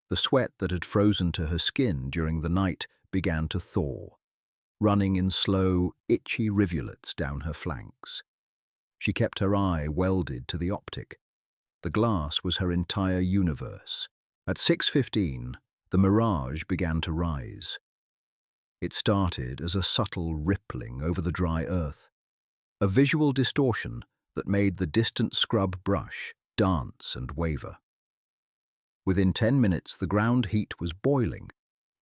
The sweat that had frozen to her skin during the night began to thaw, running in slow, itchy rivulets down her flanks. She kept her eye welded to the optic. The glass was her entire universe. At 6:15, the mirage began to rise. It started as a subtle rippling over the dry earth, a visual distortion that made the distant scrub brush dance and waver. Within 10 minutes, the ground heat was boiling,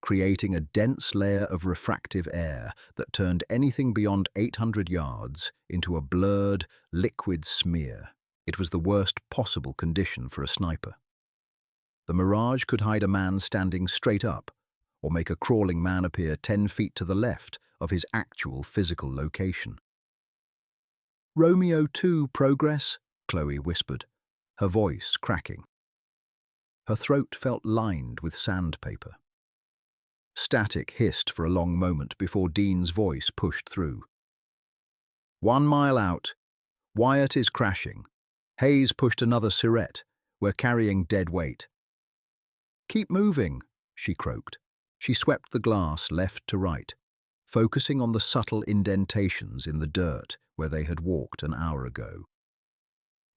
creating a dense layer of refractive air that turned anything beyond 800 yards into a blurred, liquid smear. It was the worst possible condition for a sniper. The mirage could hide a man standing straight up, or make a crawling man appear 10 feet to the left of his actual physical location. Romeo 2 progress, Chloe whispered, her voice cracking. Her throat felt lined with sandpaper. Static hissed for a long moment before Dean's voice pushed through. 1 mile out. Wyatt is crashing. Hayes pushed another Sirette. We're carrying dead weight. Keep moving, she croaked. She swept the glass left to right, focusing on the subtle indentations in the dirt where they had walked an hour ago.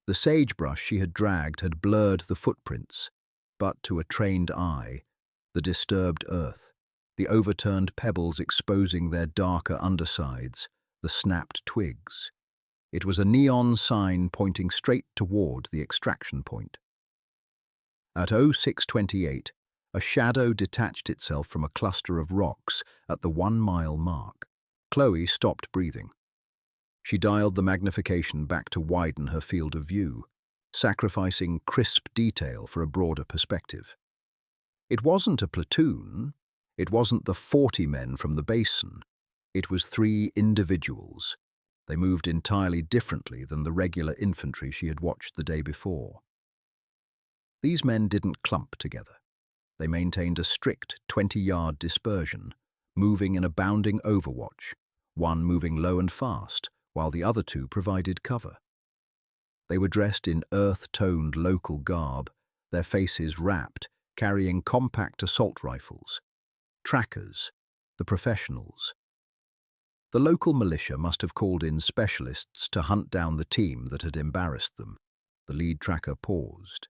The sagebrush she had dragged had blurred the footprints, but to a trained eye, the disturbed earth, the overturned pebbles exposing their darker undersides, the snapped twigs. It was a neon sign pointing straight toward the extraction point. At 06:28, A shadow detached itself from a cluster of rocks at the 1 mile mark. Chloe stopped breathing. She dialed the magnification back to widen her field of view, sacrificing crisp detail for a broader perspective. It wasn't a platoon. It wasn't the 40 men from the basin. It was 3 individuals. They moved entirely differently than the regular infantry she had watched the day before. These men didn't clump together. They maintained a strict 20-yard dispersion, moving in a bounding overwatch, one moving low and fast, while the other 2 provided cover. They were dressed in earth-toned local garb, their faces wrapped, carrying compact assault rifles. Trackers, the professionals. The local militia must have called in specialists to hunt down the team that had embarrassed them. The lead tracker paused.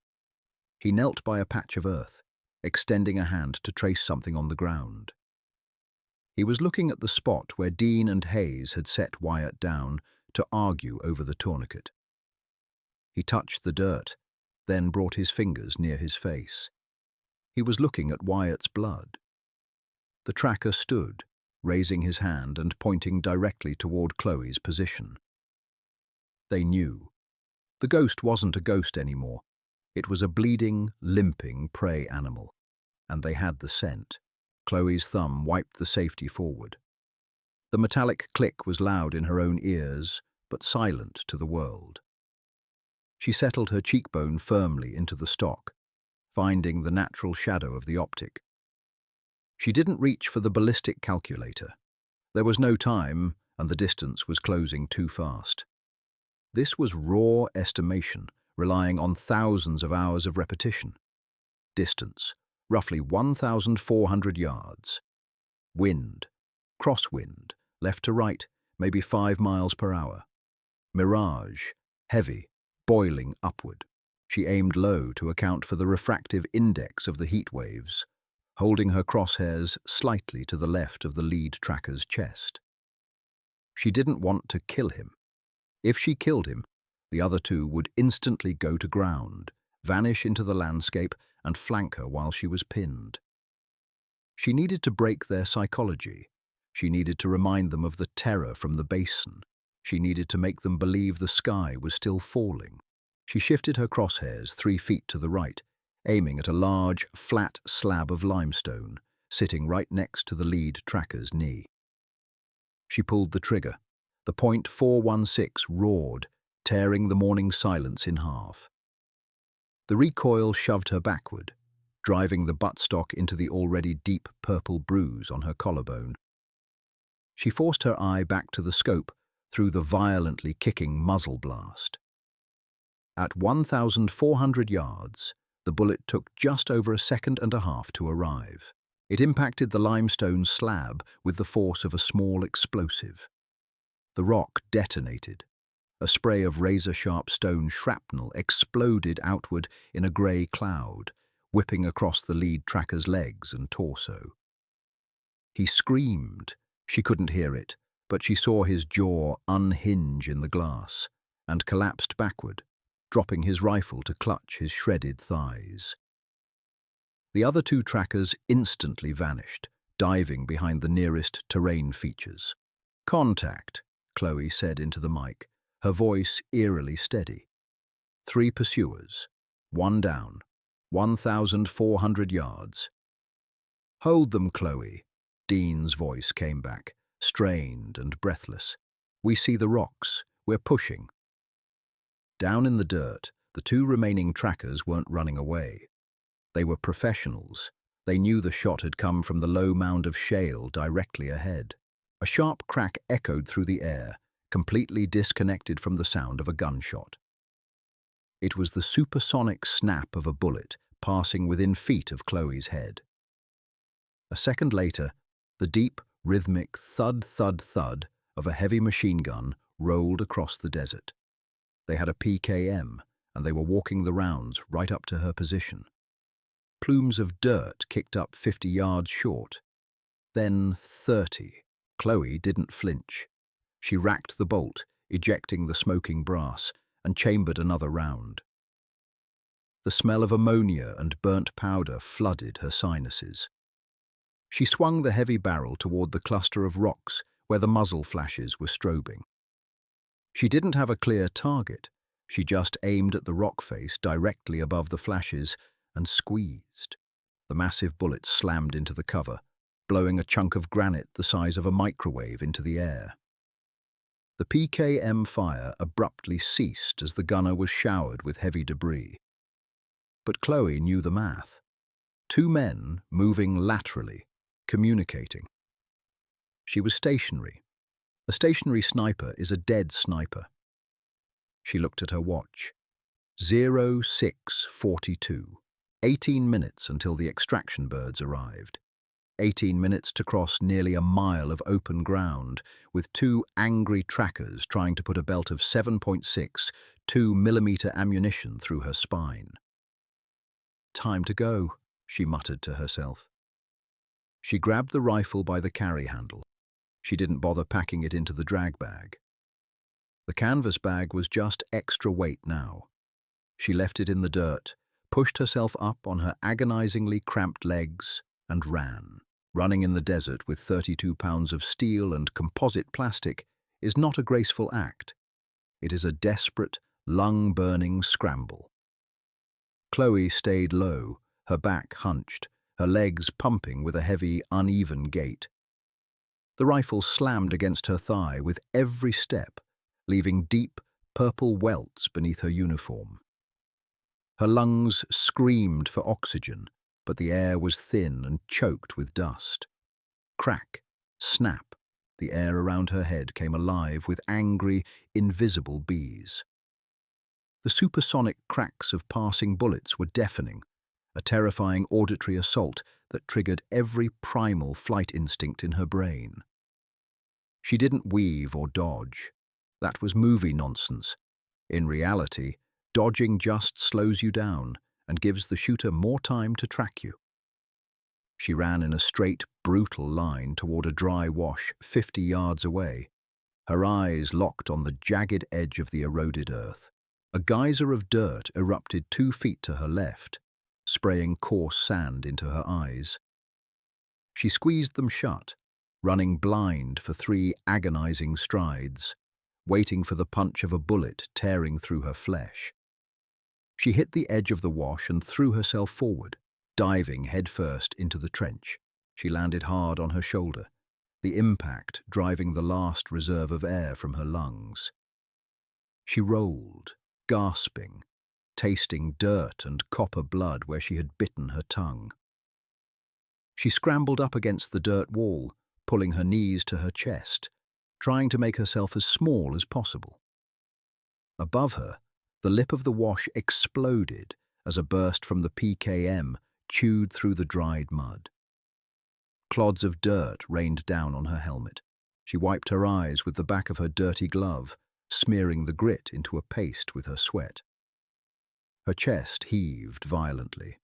He knelt by a patch of earth, extending a hand to trace something on the ground. He was looking at the spot where Dean and Hayes had set Wyatt down to argue over the tourniquet. He touched the dirt, then brought his fingers near his face. He was looking at Wyatt's blood. The tracker stood, raising his hand and pointing directly toward Chloe's position. They knew. The ghost wasn't a ghost anymore. It was a bleeding, limping prey animal, and they had the scent. Chloe's thumb wiped the safety forward. The metallic click was loud in her own ears, but silent to the world. She settled her cheekbone firmly into the stock, finding the natural shadow of the optic. She didn't reach for the ballistic calculator. There was no time, and the distance was closing too fast. This was raw estimation, relying on thousands of hours of repetition. Distance, roughly 1,400 yards. Wind, crosswind, left to right, maybe 5 miles per hour. Mirage, heavy, boiling upward. She aimed low to account for the refractive index of the heat waves, holding her crosshairs slightly to the left of the lead tracker's chest. She didn't want to kill him. If she killed him, the other 2 would instantly go to ground, vanish into the landscape, and flank her while she was pinned. She needed to break their psychology. She needed to remind them of the terror from the basin. She needed to make them believe the sky was still falling. She shifted her crosshairs 3 feet to the right, aiming at a large, flat slab of limestone, sitting right next to the lead tracker's knee. She pulled the trigger. The .416 roared, tearing the morning silence in half. The recoil shoved her backward, driving the buttstock into the already deep purple bruise on her collarbone. She forced her eye back to the scope through the violently kicking muzzle blast. At 1,400 yards, the bullet took just over a second and a half to arrive. It impacted the limestone slab with the force of a small explosive. The rock detonated. A spray of razor-sharp stone shrapnel exploded outward in a grey cloud, whipping across the lead tracker's legs and torso. He screamed. She couldn't hear it, but she saw his jaw unhinge in the glass and collapsed backward, dropping his rifle to clutch his shredded thighs. The other 2 trackers instantly vanished, diving behind the nearest terrain features. "Contact," Chloe said into the mic, her voice eerily steady. 3 pursuers, 1 down, 1,400 yards. "Hold them, Chloe," Dean's voice came back, strained and breathless. "We see the rocks. We're pushing." Down in the dirt, the 2 remaining trackers weren't running away. They were professionals. They knew the shot had come from the low mound of shale directly ahead. A sharp crack echoed through the air, completely disconnected from the sound of a gunshot. It was the supersonic snap of a bullet passing within feet of Chloe's head. A second later, the deep, rhythmic thud-thud-thud of a heavy machine gun rolled across the desert. They had a PKM, and they were walking the rounds right up to her position. Plumes of dirt kicked up 50 yards short. Then 30. Chloe didn't flinch. She racked the bolt, ejecting the smoking brass, and chambered another round. The smell of ammonia and burnt powder flooded her sinuses. She swung the heavy barrel toward the cluster of rocks where the muzzle flashes were strobing. She didn't have a clear target. She just aimed at the rock face directly above the flashes and squeezed. The massive bullet slammed into the cover, blowing a chunk of granite the size of a microwave into the air. The PKM fire abruptly ceased as the gunner was showered with heavy debris. But Chloe knew the math. 2 men moving laterally, communicating. She was stationary. A stationary sniper is a dead sniper. She looked at her watch. 06:42. 18 minutes until the extraction birds arrived. 18 minutes to cross nearly a mile of open ground, with 2 angry trackers trying to put a belt of 7.6 2mm ammunition through her spine. Time to go, she muttered to herself. She grabbed the rifle by the carry handle. She didn't bother packing it into the drag bag. The canvas bag was just extra weight now. She left it in the dirt, pushed herself up on her agonizingly cramped legs, and ran. Running in the desert with 32 pounds of steel and composite plastic is not a graceful act. It is a desperate, lung-burning scramble. Chloe stayed low, her back hunched, her legs pumping with a heavy, uneven gait. The rifle slammed against her thigh with every step, leaving deep, purple welts beneath her uniform. Her lungs screamed for oxygen, but the air was thin and choked with dust. Crack, snap, the air around her head came alive with angry, invisible bees. The supersonic cracks of passing bullets were deafening, a terrifying auditory assault that triggered every primal flight instinct in her brain. She didn't weave or dodge. That was movie nonsense. In reality, dodging just slows you down and gives the shooter more time to track you. She ran in a straight, brutal line toward a dry wash 50 yards away, her eyes locked on the jagged edge of the eroded earth. A geyser of dirt erupted 2 feet to her left, spraying coarse sand into her eyes. She squeezed them shut, running blind for 3 agonizing strides, waiting for the punch of a bullet tearing through her flesh. She hit the edge of the wash and threw herself forward, diving headfirst into the trench. She landed hard on her shoulder, the impact driving the last reserve of air from her lungs. She rolled, gasping, tasting dirt and copper blood where she had bitten her tongue. She scrambled up against the dirt wall, pulling her knees to her chest, trying to make herself as small as possible. Above her, the lip of the wash exploded as a burst from the PKM chewed through the dried mud. Clods of dirt rained down on her helmet. She wiped her eyes with the back of her dirty glove, smearing the grit into a paste with her sweat. Her chest heaved violently.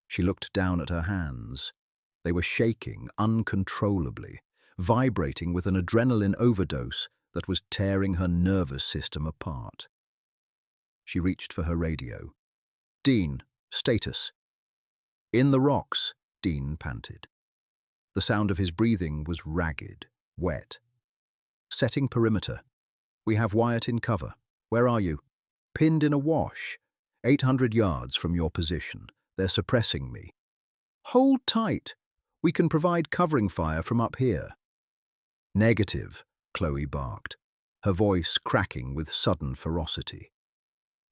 She looked down at her hands. They were shaking uncontrollably, vibrating with an adrenaline overdose that was tearing her nervous system apart. She reached for her radio. "Dean, status." "In the rocks," Dean panted. The sound of his breathing was ragged, wet. "Setting perimeter. We have Wyatt in cover. Where are you?" "Pinned in a wash. 800 yards from your position. They're suppressing me." "Hold tight. We can provide covering fire from up here." "Negative," Chloe barked, her voice cracking with sudden ferocity.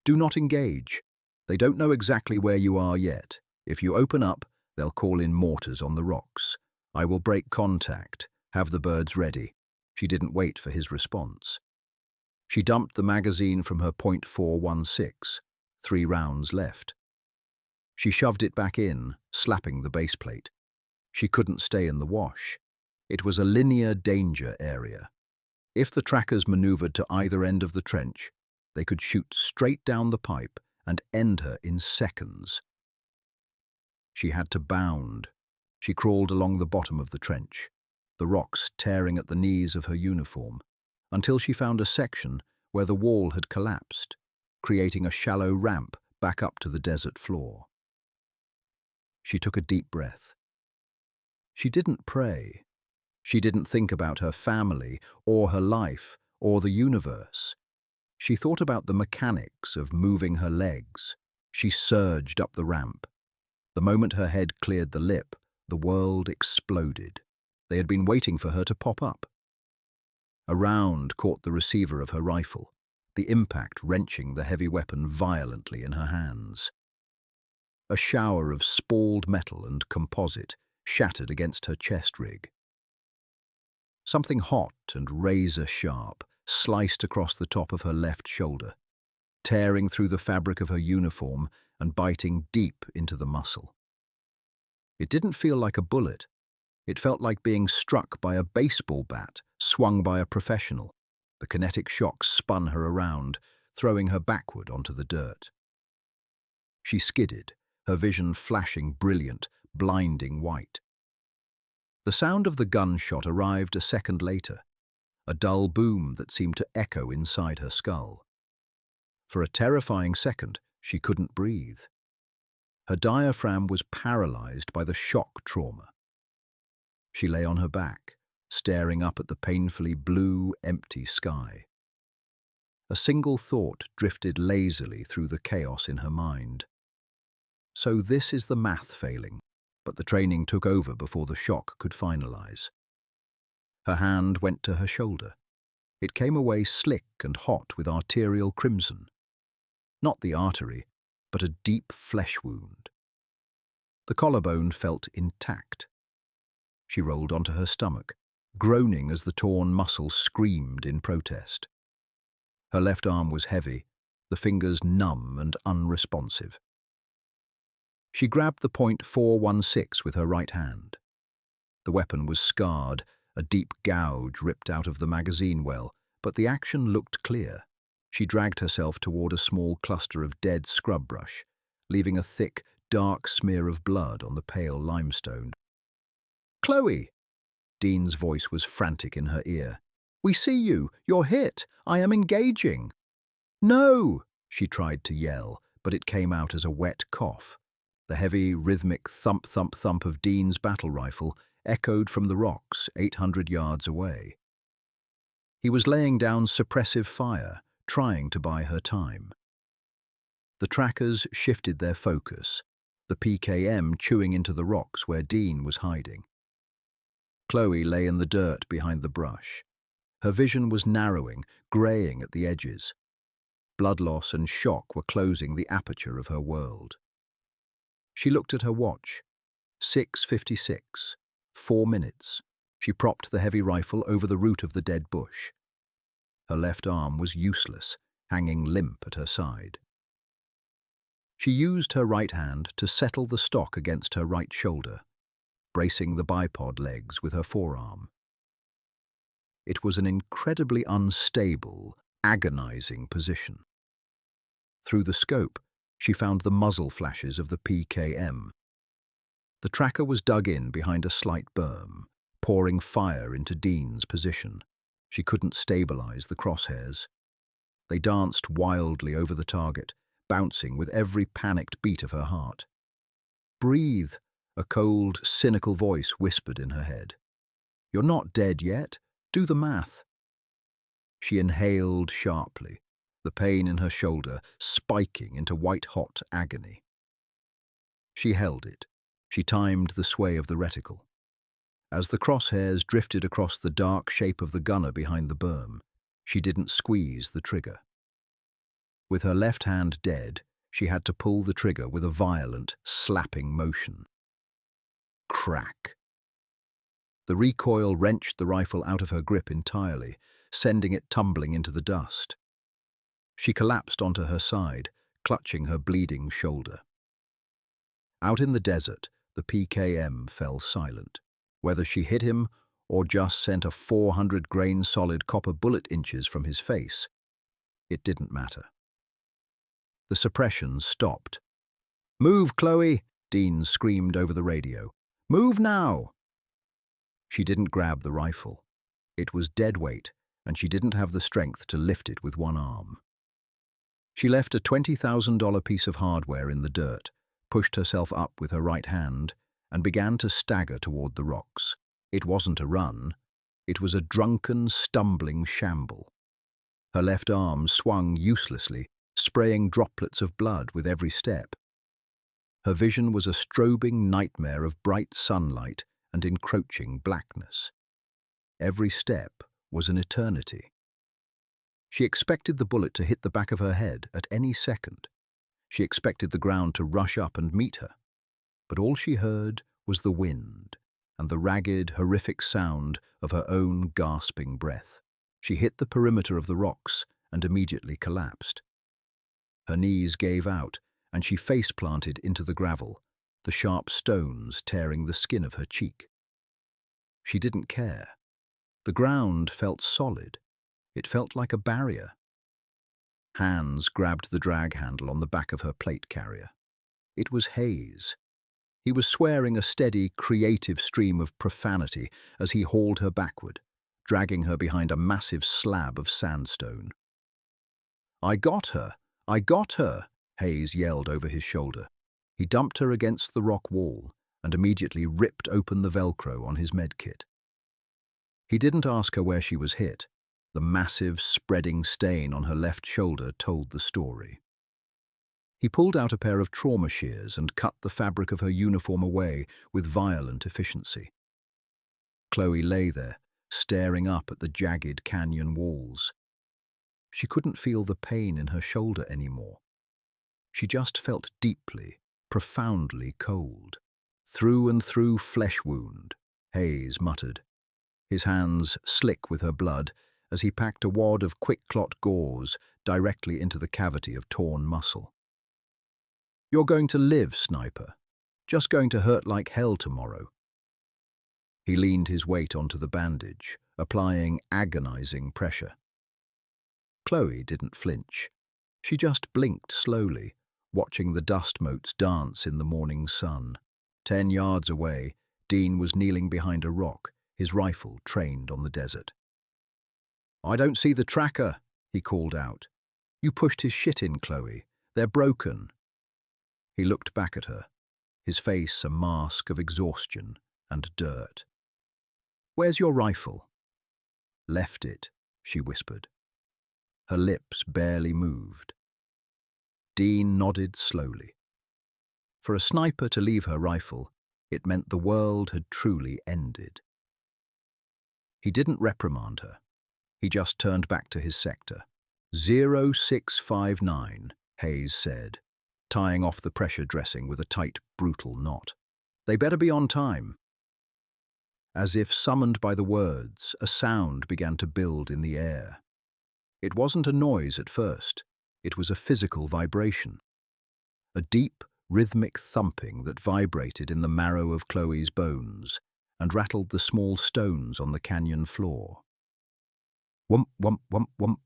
"Do not engage. They don't know exactly where you are yet. If you open up, they'll call in mortars on the rocks. I will break contact. Have the birds ready." She didn't wait for his response. She dumped the magazine from her .416, 3 rounds left. She shoved it back in, slapping the base plate. She couldn't stay in the wash. It was a linear danger area. If the trackers maneuvered to either end of the trench, they could shoot straight down the pipe and end her in seconds. She had to bound. She crawled along the bottom of the trench, the rocks tearing at the knees of her uniform, until she found a section where the wall had collapsed, creating a shallow ramp back up to the desert floor. She took a deep breath. She didn't pray. She didn't think about her family or her life or the universe. She thought about the mechanics of moving her legs. She surged up the ramp. The moment her head cleared the lip, the world exploded. They had been waiting for her to pop up. A round caught the receiver of her rifle, the impact wrenching the heavy weapon violently in her hands. A shower of spalled metal and composite shattered against her chest rig. Something hot and razor-sharp sliced across the top of her left shoulder, tearing through the fabric of her uniform and biting deep into the muscle. It didn't feel like a bullet. It felt like being struck by a baseball bat swung by a professional. The kinetic shock spun her around, throwing her backward onto the dirt. She skidded, her vision flashing brilliant, blinding white. The sound of the gunshot arrived a second later, a dull boom that seemed to echo inside her skull. For a terrifying second, she couldn't breathe. Her diaphragm was paralyzed by the shock trauma. She lay on her back, staring up at the painfully blue, empty sky. A single thought drifted lazily through the chaos in her mind. So this is the math failing, but the training took over before the shock could finalize. Her hand went to her shoulder. It came away slick and hot with arterial crimson. Not the artery, but a deep flesh wound. The collarbone felt intact. She rolled onto her stomach, groaning as the torn muscle screamed in protest. Her left arm was heavy, the fingers numb and unresponsive. She grabbed the .416 with her right hand. The weapon was scarred, a deep gouge ripped out of the magazine well, but the action looked clear. She dragged herself toward a small cluster of dead scrub brush, leaving a thick, dark smear of blood on the pale limestone. "Chloe!" Dean's voice was frantic in her ear. "We see you! You're hit! I am engaging!" "No!" she tried to yell, but it came out as a wet cough. The heavy, rhythmic thump-thump-thump of Dean's battle rifle echoed from the rocks 800 yards away. He was laying down suppressive fire, trying to buy her time. The trackers shifted their focus, the PKM chewing into the rocks where Dean was hiding. Chloe lay in the dirt behind the brush. Her vision was narrowing, greying at the edges. Blood loss and shock were closing the aperture of her world. She looked at her watch. 6:56. 4 minutes. She propped the heavy rifle over the root of the dead bush. Her left arm was useless, hanging limp at her side. She used her right hand to settle the stock against her right shoulder, bracing the bipod legs with her forearm. It was an incredibly unstable, agonizing position. Through the scope, she found the muzzle flashes of the PKM. The tracker was dug in behind a slight berm, pouring fire into Dean's position. She couldn't stabilize the crosshairs. They danced wildly over the target, bouncing with every panicked beat of her heart. "Breathe," a cold, cynical voice whispered in her head. "You're not dead yet. Do the math." She inhaled sharply, the pain in her shoulder spiking into white-hot agony. She held it. She timed the sway of the reticle. As the crosshairs drifted across the dark shape of the gunner behind the berm, she didn't squeeze the trigger. With her left hand dead, she had to pull the trigger with a violent, slapping motion. Crack! The recoil wrenched the rifle out of her grip entirely, sending it tumbling into the dust. She collapsed onto her side, clutching her bleeding shoulder. Out in the desert, the PKM fell silent. Whether she hit him or just sent a 400-grain solid copper bullet inches from his face, it didn't matter. The suppression stopped. "Move, Chloe!" Dean screamed over the radio. "Move now!" She didn't grab the rifle. It was dead weight, and she didn't have the strength to lift it with one arm. She left a $20,000 piece of hardware in the dirt, pushed herself up with her right hand, and began to stagger toward the rocks. It wasn't a run. It was a drunken, stumbling shamble. Her left arm swung uselessly, spraying droplets of blood with every step. Her vision was a strobing nightmare of bright sunlight and encroaching blackness. Every step was an eternity. She expected the bullet to hit the back of her head at any second. She expected the ground to rush up and meet her. But all she heard was the wind and the ragged, horrific sound of her own gasping breath. She hit the perimeter of the rocks and immediately collapsed. Her knees gave out, and she face-planted into the gravel, the sharp stones tearing the skin of her cheek. She didn't care. The ground felt solid. It felt like a barrier. Hands grabbed the drag handle on the back of her plate carrier. It was Hayes. He was swearing a steady, creative stream of profanity as he hauled her backward, dragging her behind a massive slab of sandstone. "I got her! I got her!" Hayes yelled over his shoulder. He dumped her against the rock wall and immediately ripped open the Velcro on his medkit. He didn't ask her where she was hit. The massive, spreading stain on her left shoulder told the story. He pulled out a pair of trauma shears and cut the fabric of her uniform away with violent efficiency. Chloe lay there, staring up at the jagged canyon walls. She couldn't feel the pain in her shoulder anymore. She just felt deeply, profoundly cold. "Through and through flesh wound," Hayes muttered, his hands slick with her blood as he packed a wad of quick-clot gauze directly into the cavity of torn muscle. "You're going to live, Sniper. Just going to hurt like hell tomorrow." He leaned his weight onto the bandage, applying agonizing pressure. Chloe didn't flinch. She just blinked slowly, watching the dust motes dance in the morning sun. 10 yards away, Dean was kneeling behind a rock, his rifle trained on the desert. "I don't see the tracker," he called out. "You pushed his shit in, Chloe. They're broken." He looked back at her, his face a mask of exhaustion and dirt. "Where's your rifle?" "Left it," she whispered. Her lips barely moved. Dean nodded slowly. For a sniper to leave her rifle, it meant the world had truly ended. He didn't reprimand her. He just turned back to his sector. 0659, Hayes said, tying off the pressure dressing with a tight, brutal knot. "They better be on time." As if summoned by the words, a sound began to build in the air. It wasn't a noise at first. It was a physical vibration. A deep, rhythmic thumping that vibrated in the marrow of Chloe's bones and rattled the small stones on the canyon floor. Whump, whump, whump, whump.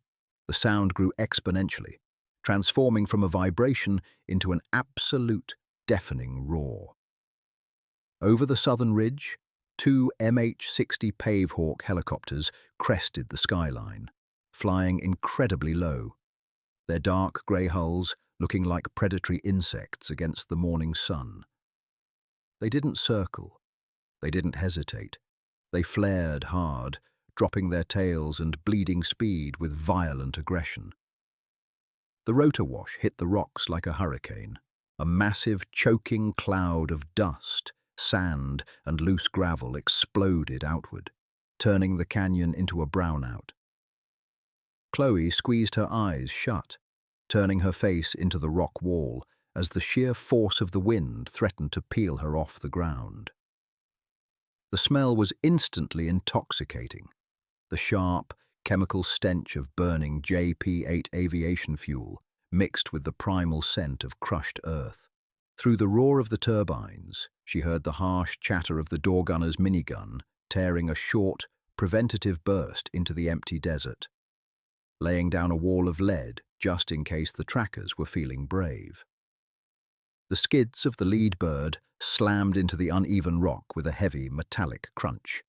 The sound grew exponentially, transforming from a vibration into an absolute, deafening roar. Over the southern ridge, 2 MH-60 Pavehawk helicopters crested the skyline, flying incredibly low, their dark grey hulls looking like predatory insects against the morning sun. They didn't circle. They didn't hesitate. They flared hard, dropping their tails and bleeding speed with violent aggression. The rotor wash hit the rocks like a hurricane, a massive, choking cloud of dust, sand, and loose gravel exploded outward, turning the canyon into a brownout. Chloe squeezed her eyes shut, turning her face into the rock wall as the sheer force of the wind threatened to peel her off the ground. The smell was instantly intoxicating. The sharp, chemical stench of burning JP-8 aviation fuel mixed with the primal scent of crushed earth. Through the roar of the turbines, she heard the harsh chatter of the door gunner's minigun tearing a short, preventative burst into the empty desert, laying down a wall of lead just in case the trackers were feeling brave. The skids of the lead bird slammed into the uneven rock with a heavy, metallic crunch.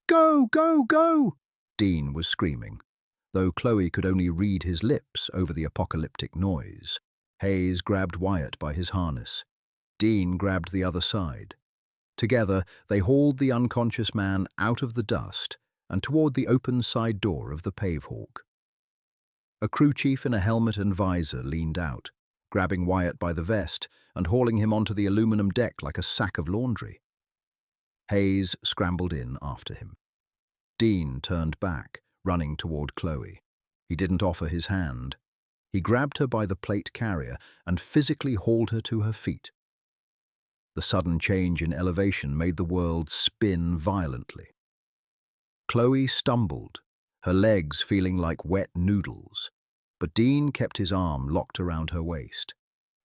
"Go, go, go!" Dean was screaming. Though Chloe could only read his lips over the apocalyptic noise, Hayes grabbed Wyatt by his harness. Dean grabbed the other side. Together, they hauled the unconscious man out of the dust and toward the open side door of the Pavehawk. A crew chief in a helmet and visor leaned out, grabbing Wyatt by the vest and hauling him onto the aluminum deck like a sack of laundry. Hayes scrambled in after him. Dean turned back, running toward Chloe. He didn't offer his hand. He grabbed her by the plate carrier and physically hauled her to her feet. The sudden change in elevation made the world spin violently. Chloe stumbled, her legs feeling like wet noodles, but Dean kept his arm locked around her waist,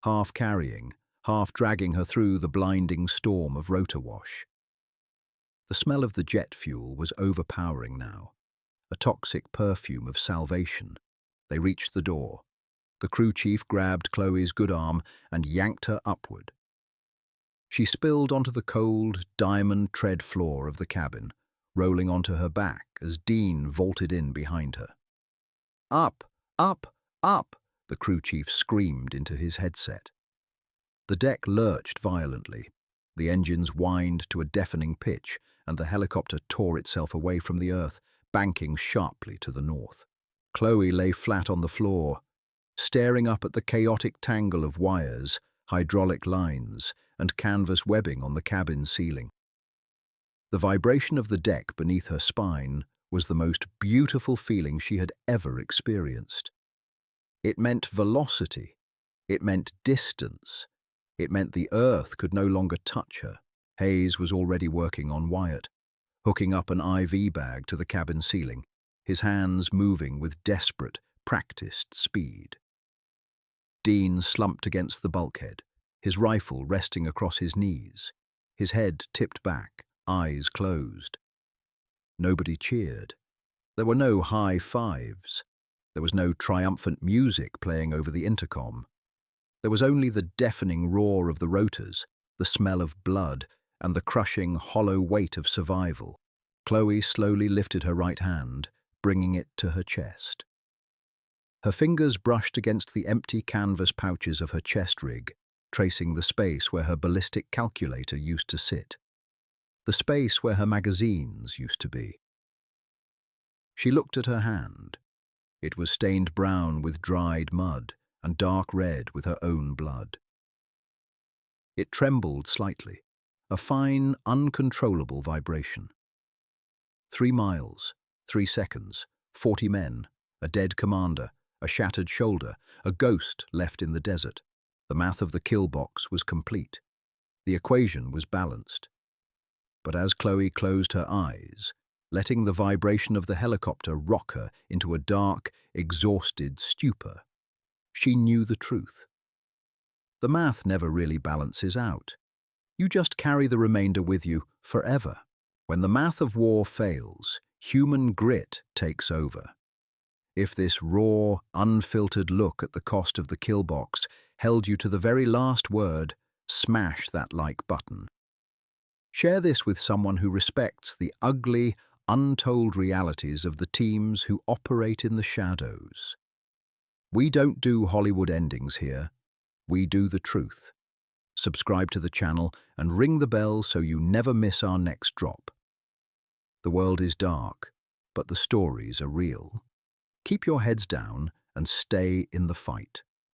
half carrying, half dragging her through the blinding storm of rotor wash. The smell of the jet fuel was overpowering now, a toxic perfume of salvation. They reached the door. The crew chief grabbed Chloe's good arm and yanked her upward. She spilled onto the cold, diamond tread floor of the cabin, rolling onto her back as Dean vaulted in behind her. "Up! Up! Up!" the crew chief screamed into his headset. The deck lurched violently. The engines whined to a deafening pitch, and the helicopter tore itself away from the earth, banking sharply to the north. Chloe lay flat on the floor, staring up at the chaotic tangle of wires, hydraulic lines, and canvas webbing on the cabin ceiling. The vibration of the deck beneath her spine was the most beautiful feeling she had ever experienced. It meant velocity. It meant distance. It meant the earth could no longer touch her. Hayes was already working on Wyatt, hooking up an IV bag to the cabin ceiling, his hands moving with desperate, practiced speed. Dean slumped against the bulkhead, his rifle resting across his knees, his head tipped back, eyes closed. Nobody cheered. There were no high fives. There was no triumphant music playing over the intercom. There was only the deafening roar of the rotors, the smell of blood, and the crushing, hollow weight of survival. Chloe slowly lifted her right hand, bringing it to her chest. Her fingers brushed against the empty canvas pouches of her chest rig, tracing the space where her ballistic calculator used to sit, the space where her magazines used to be. She looked at her hand. It was stained brown with dried mud and dark red with her own blood. It trembled slightly, a fine, uncontrollable vibration. 3 miles, 3 seconds, 40 men, a dead commander, a shattered shoulder, a ghost left in the desert. The math of the kill box was complete. The equation was balanced. But as Chloe closed her eyes, letting the vibration of the helicopter rock her into a dark, exhausted stupor, she knew the truth. The math never really balances out. You just carry the remainder with you forever. When the math of war fails, human grit takes over. If this raw, unfiltered look at the cost of the kill box held you to the very last word, smash that like button. Share this with someone who respects the ugly, untold realities of the teams who operate in the shadows. We don't do Hollywood endings here. We do the truth. Subscribe to the channel and ring the bell so you never miss our next drop. The world is dark, but the stories are real. Keep your heads down and stay in the fight.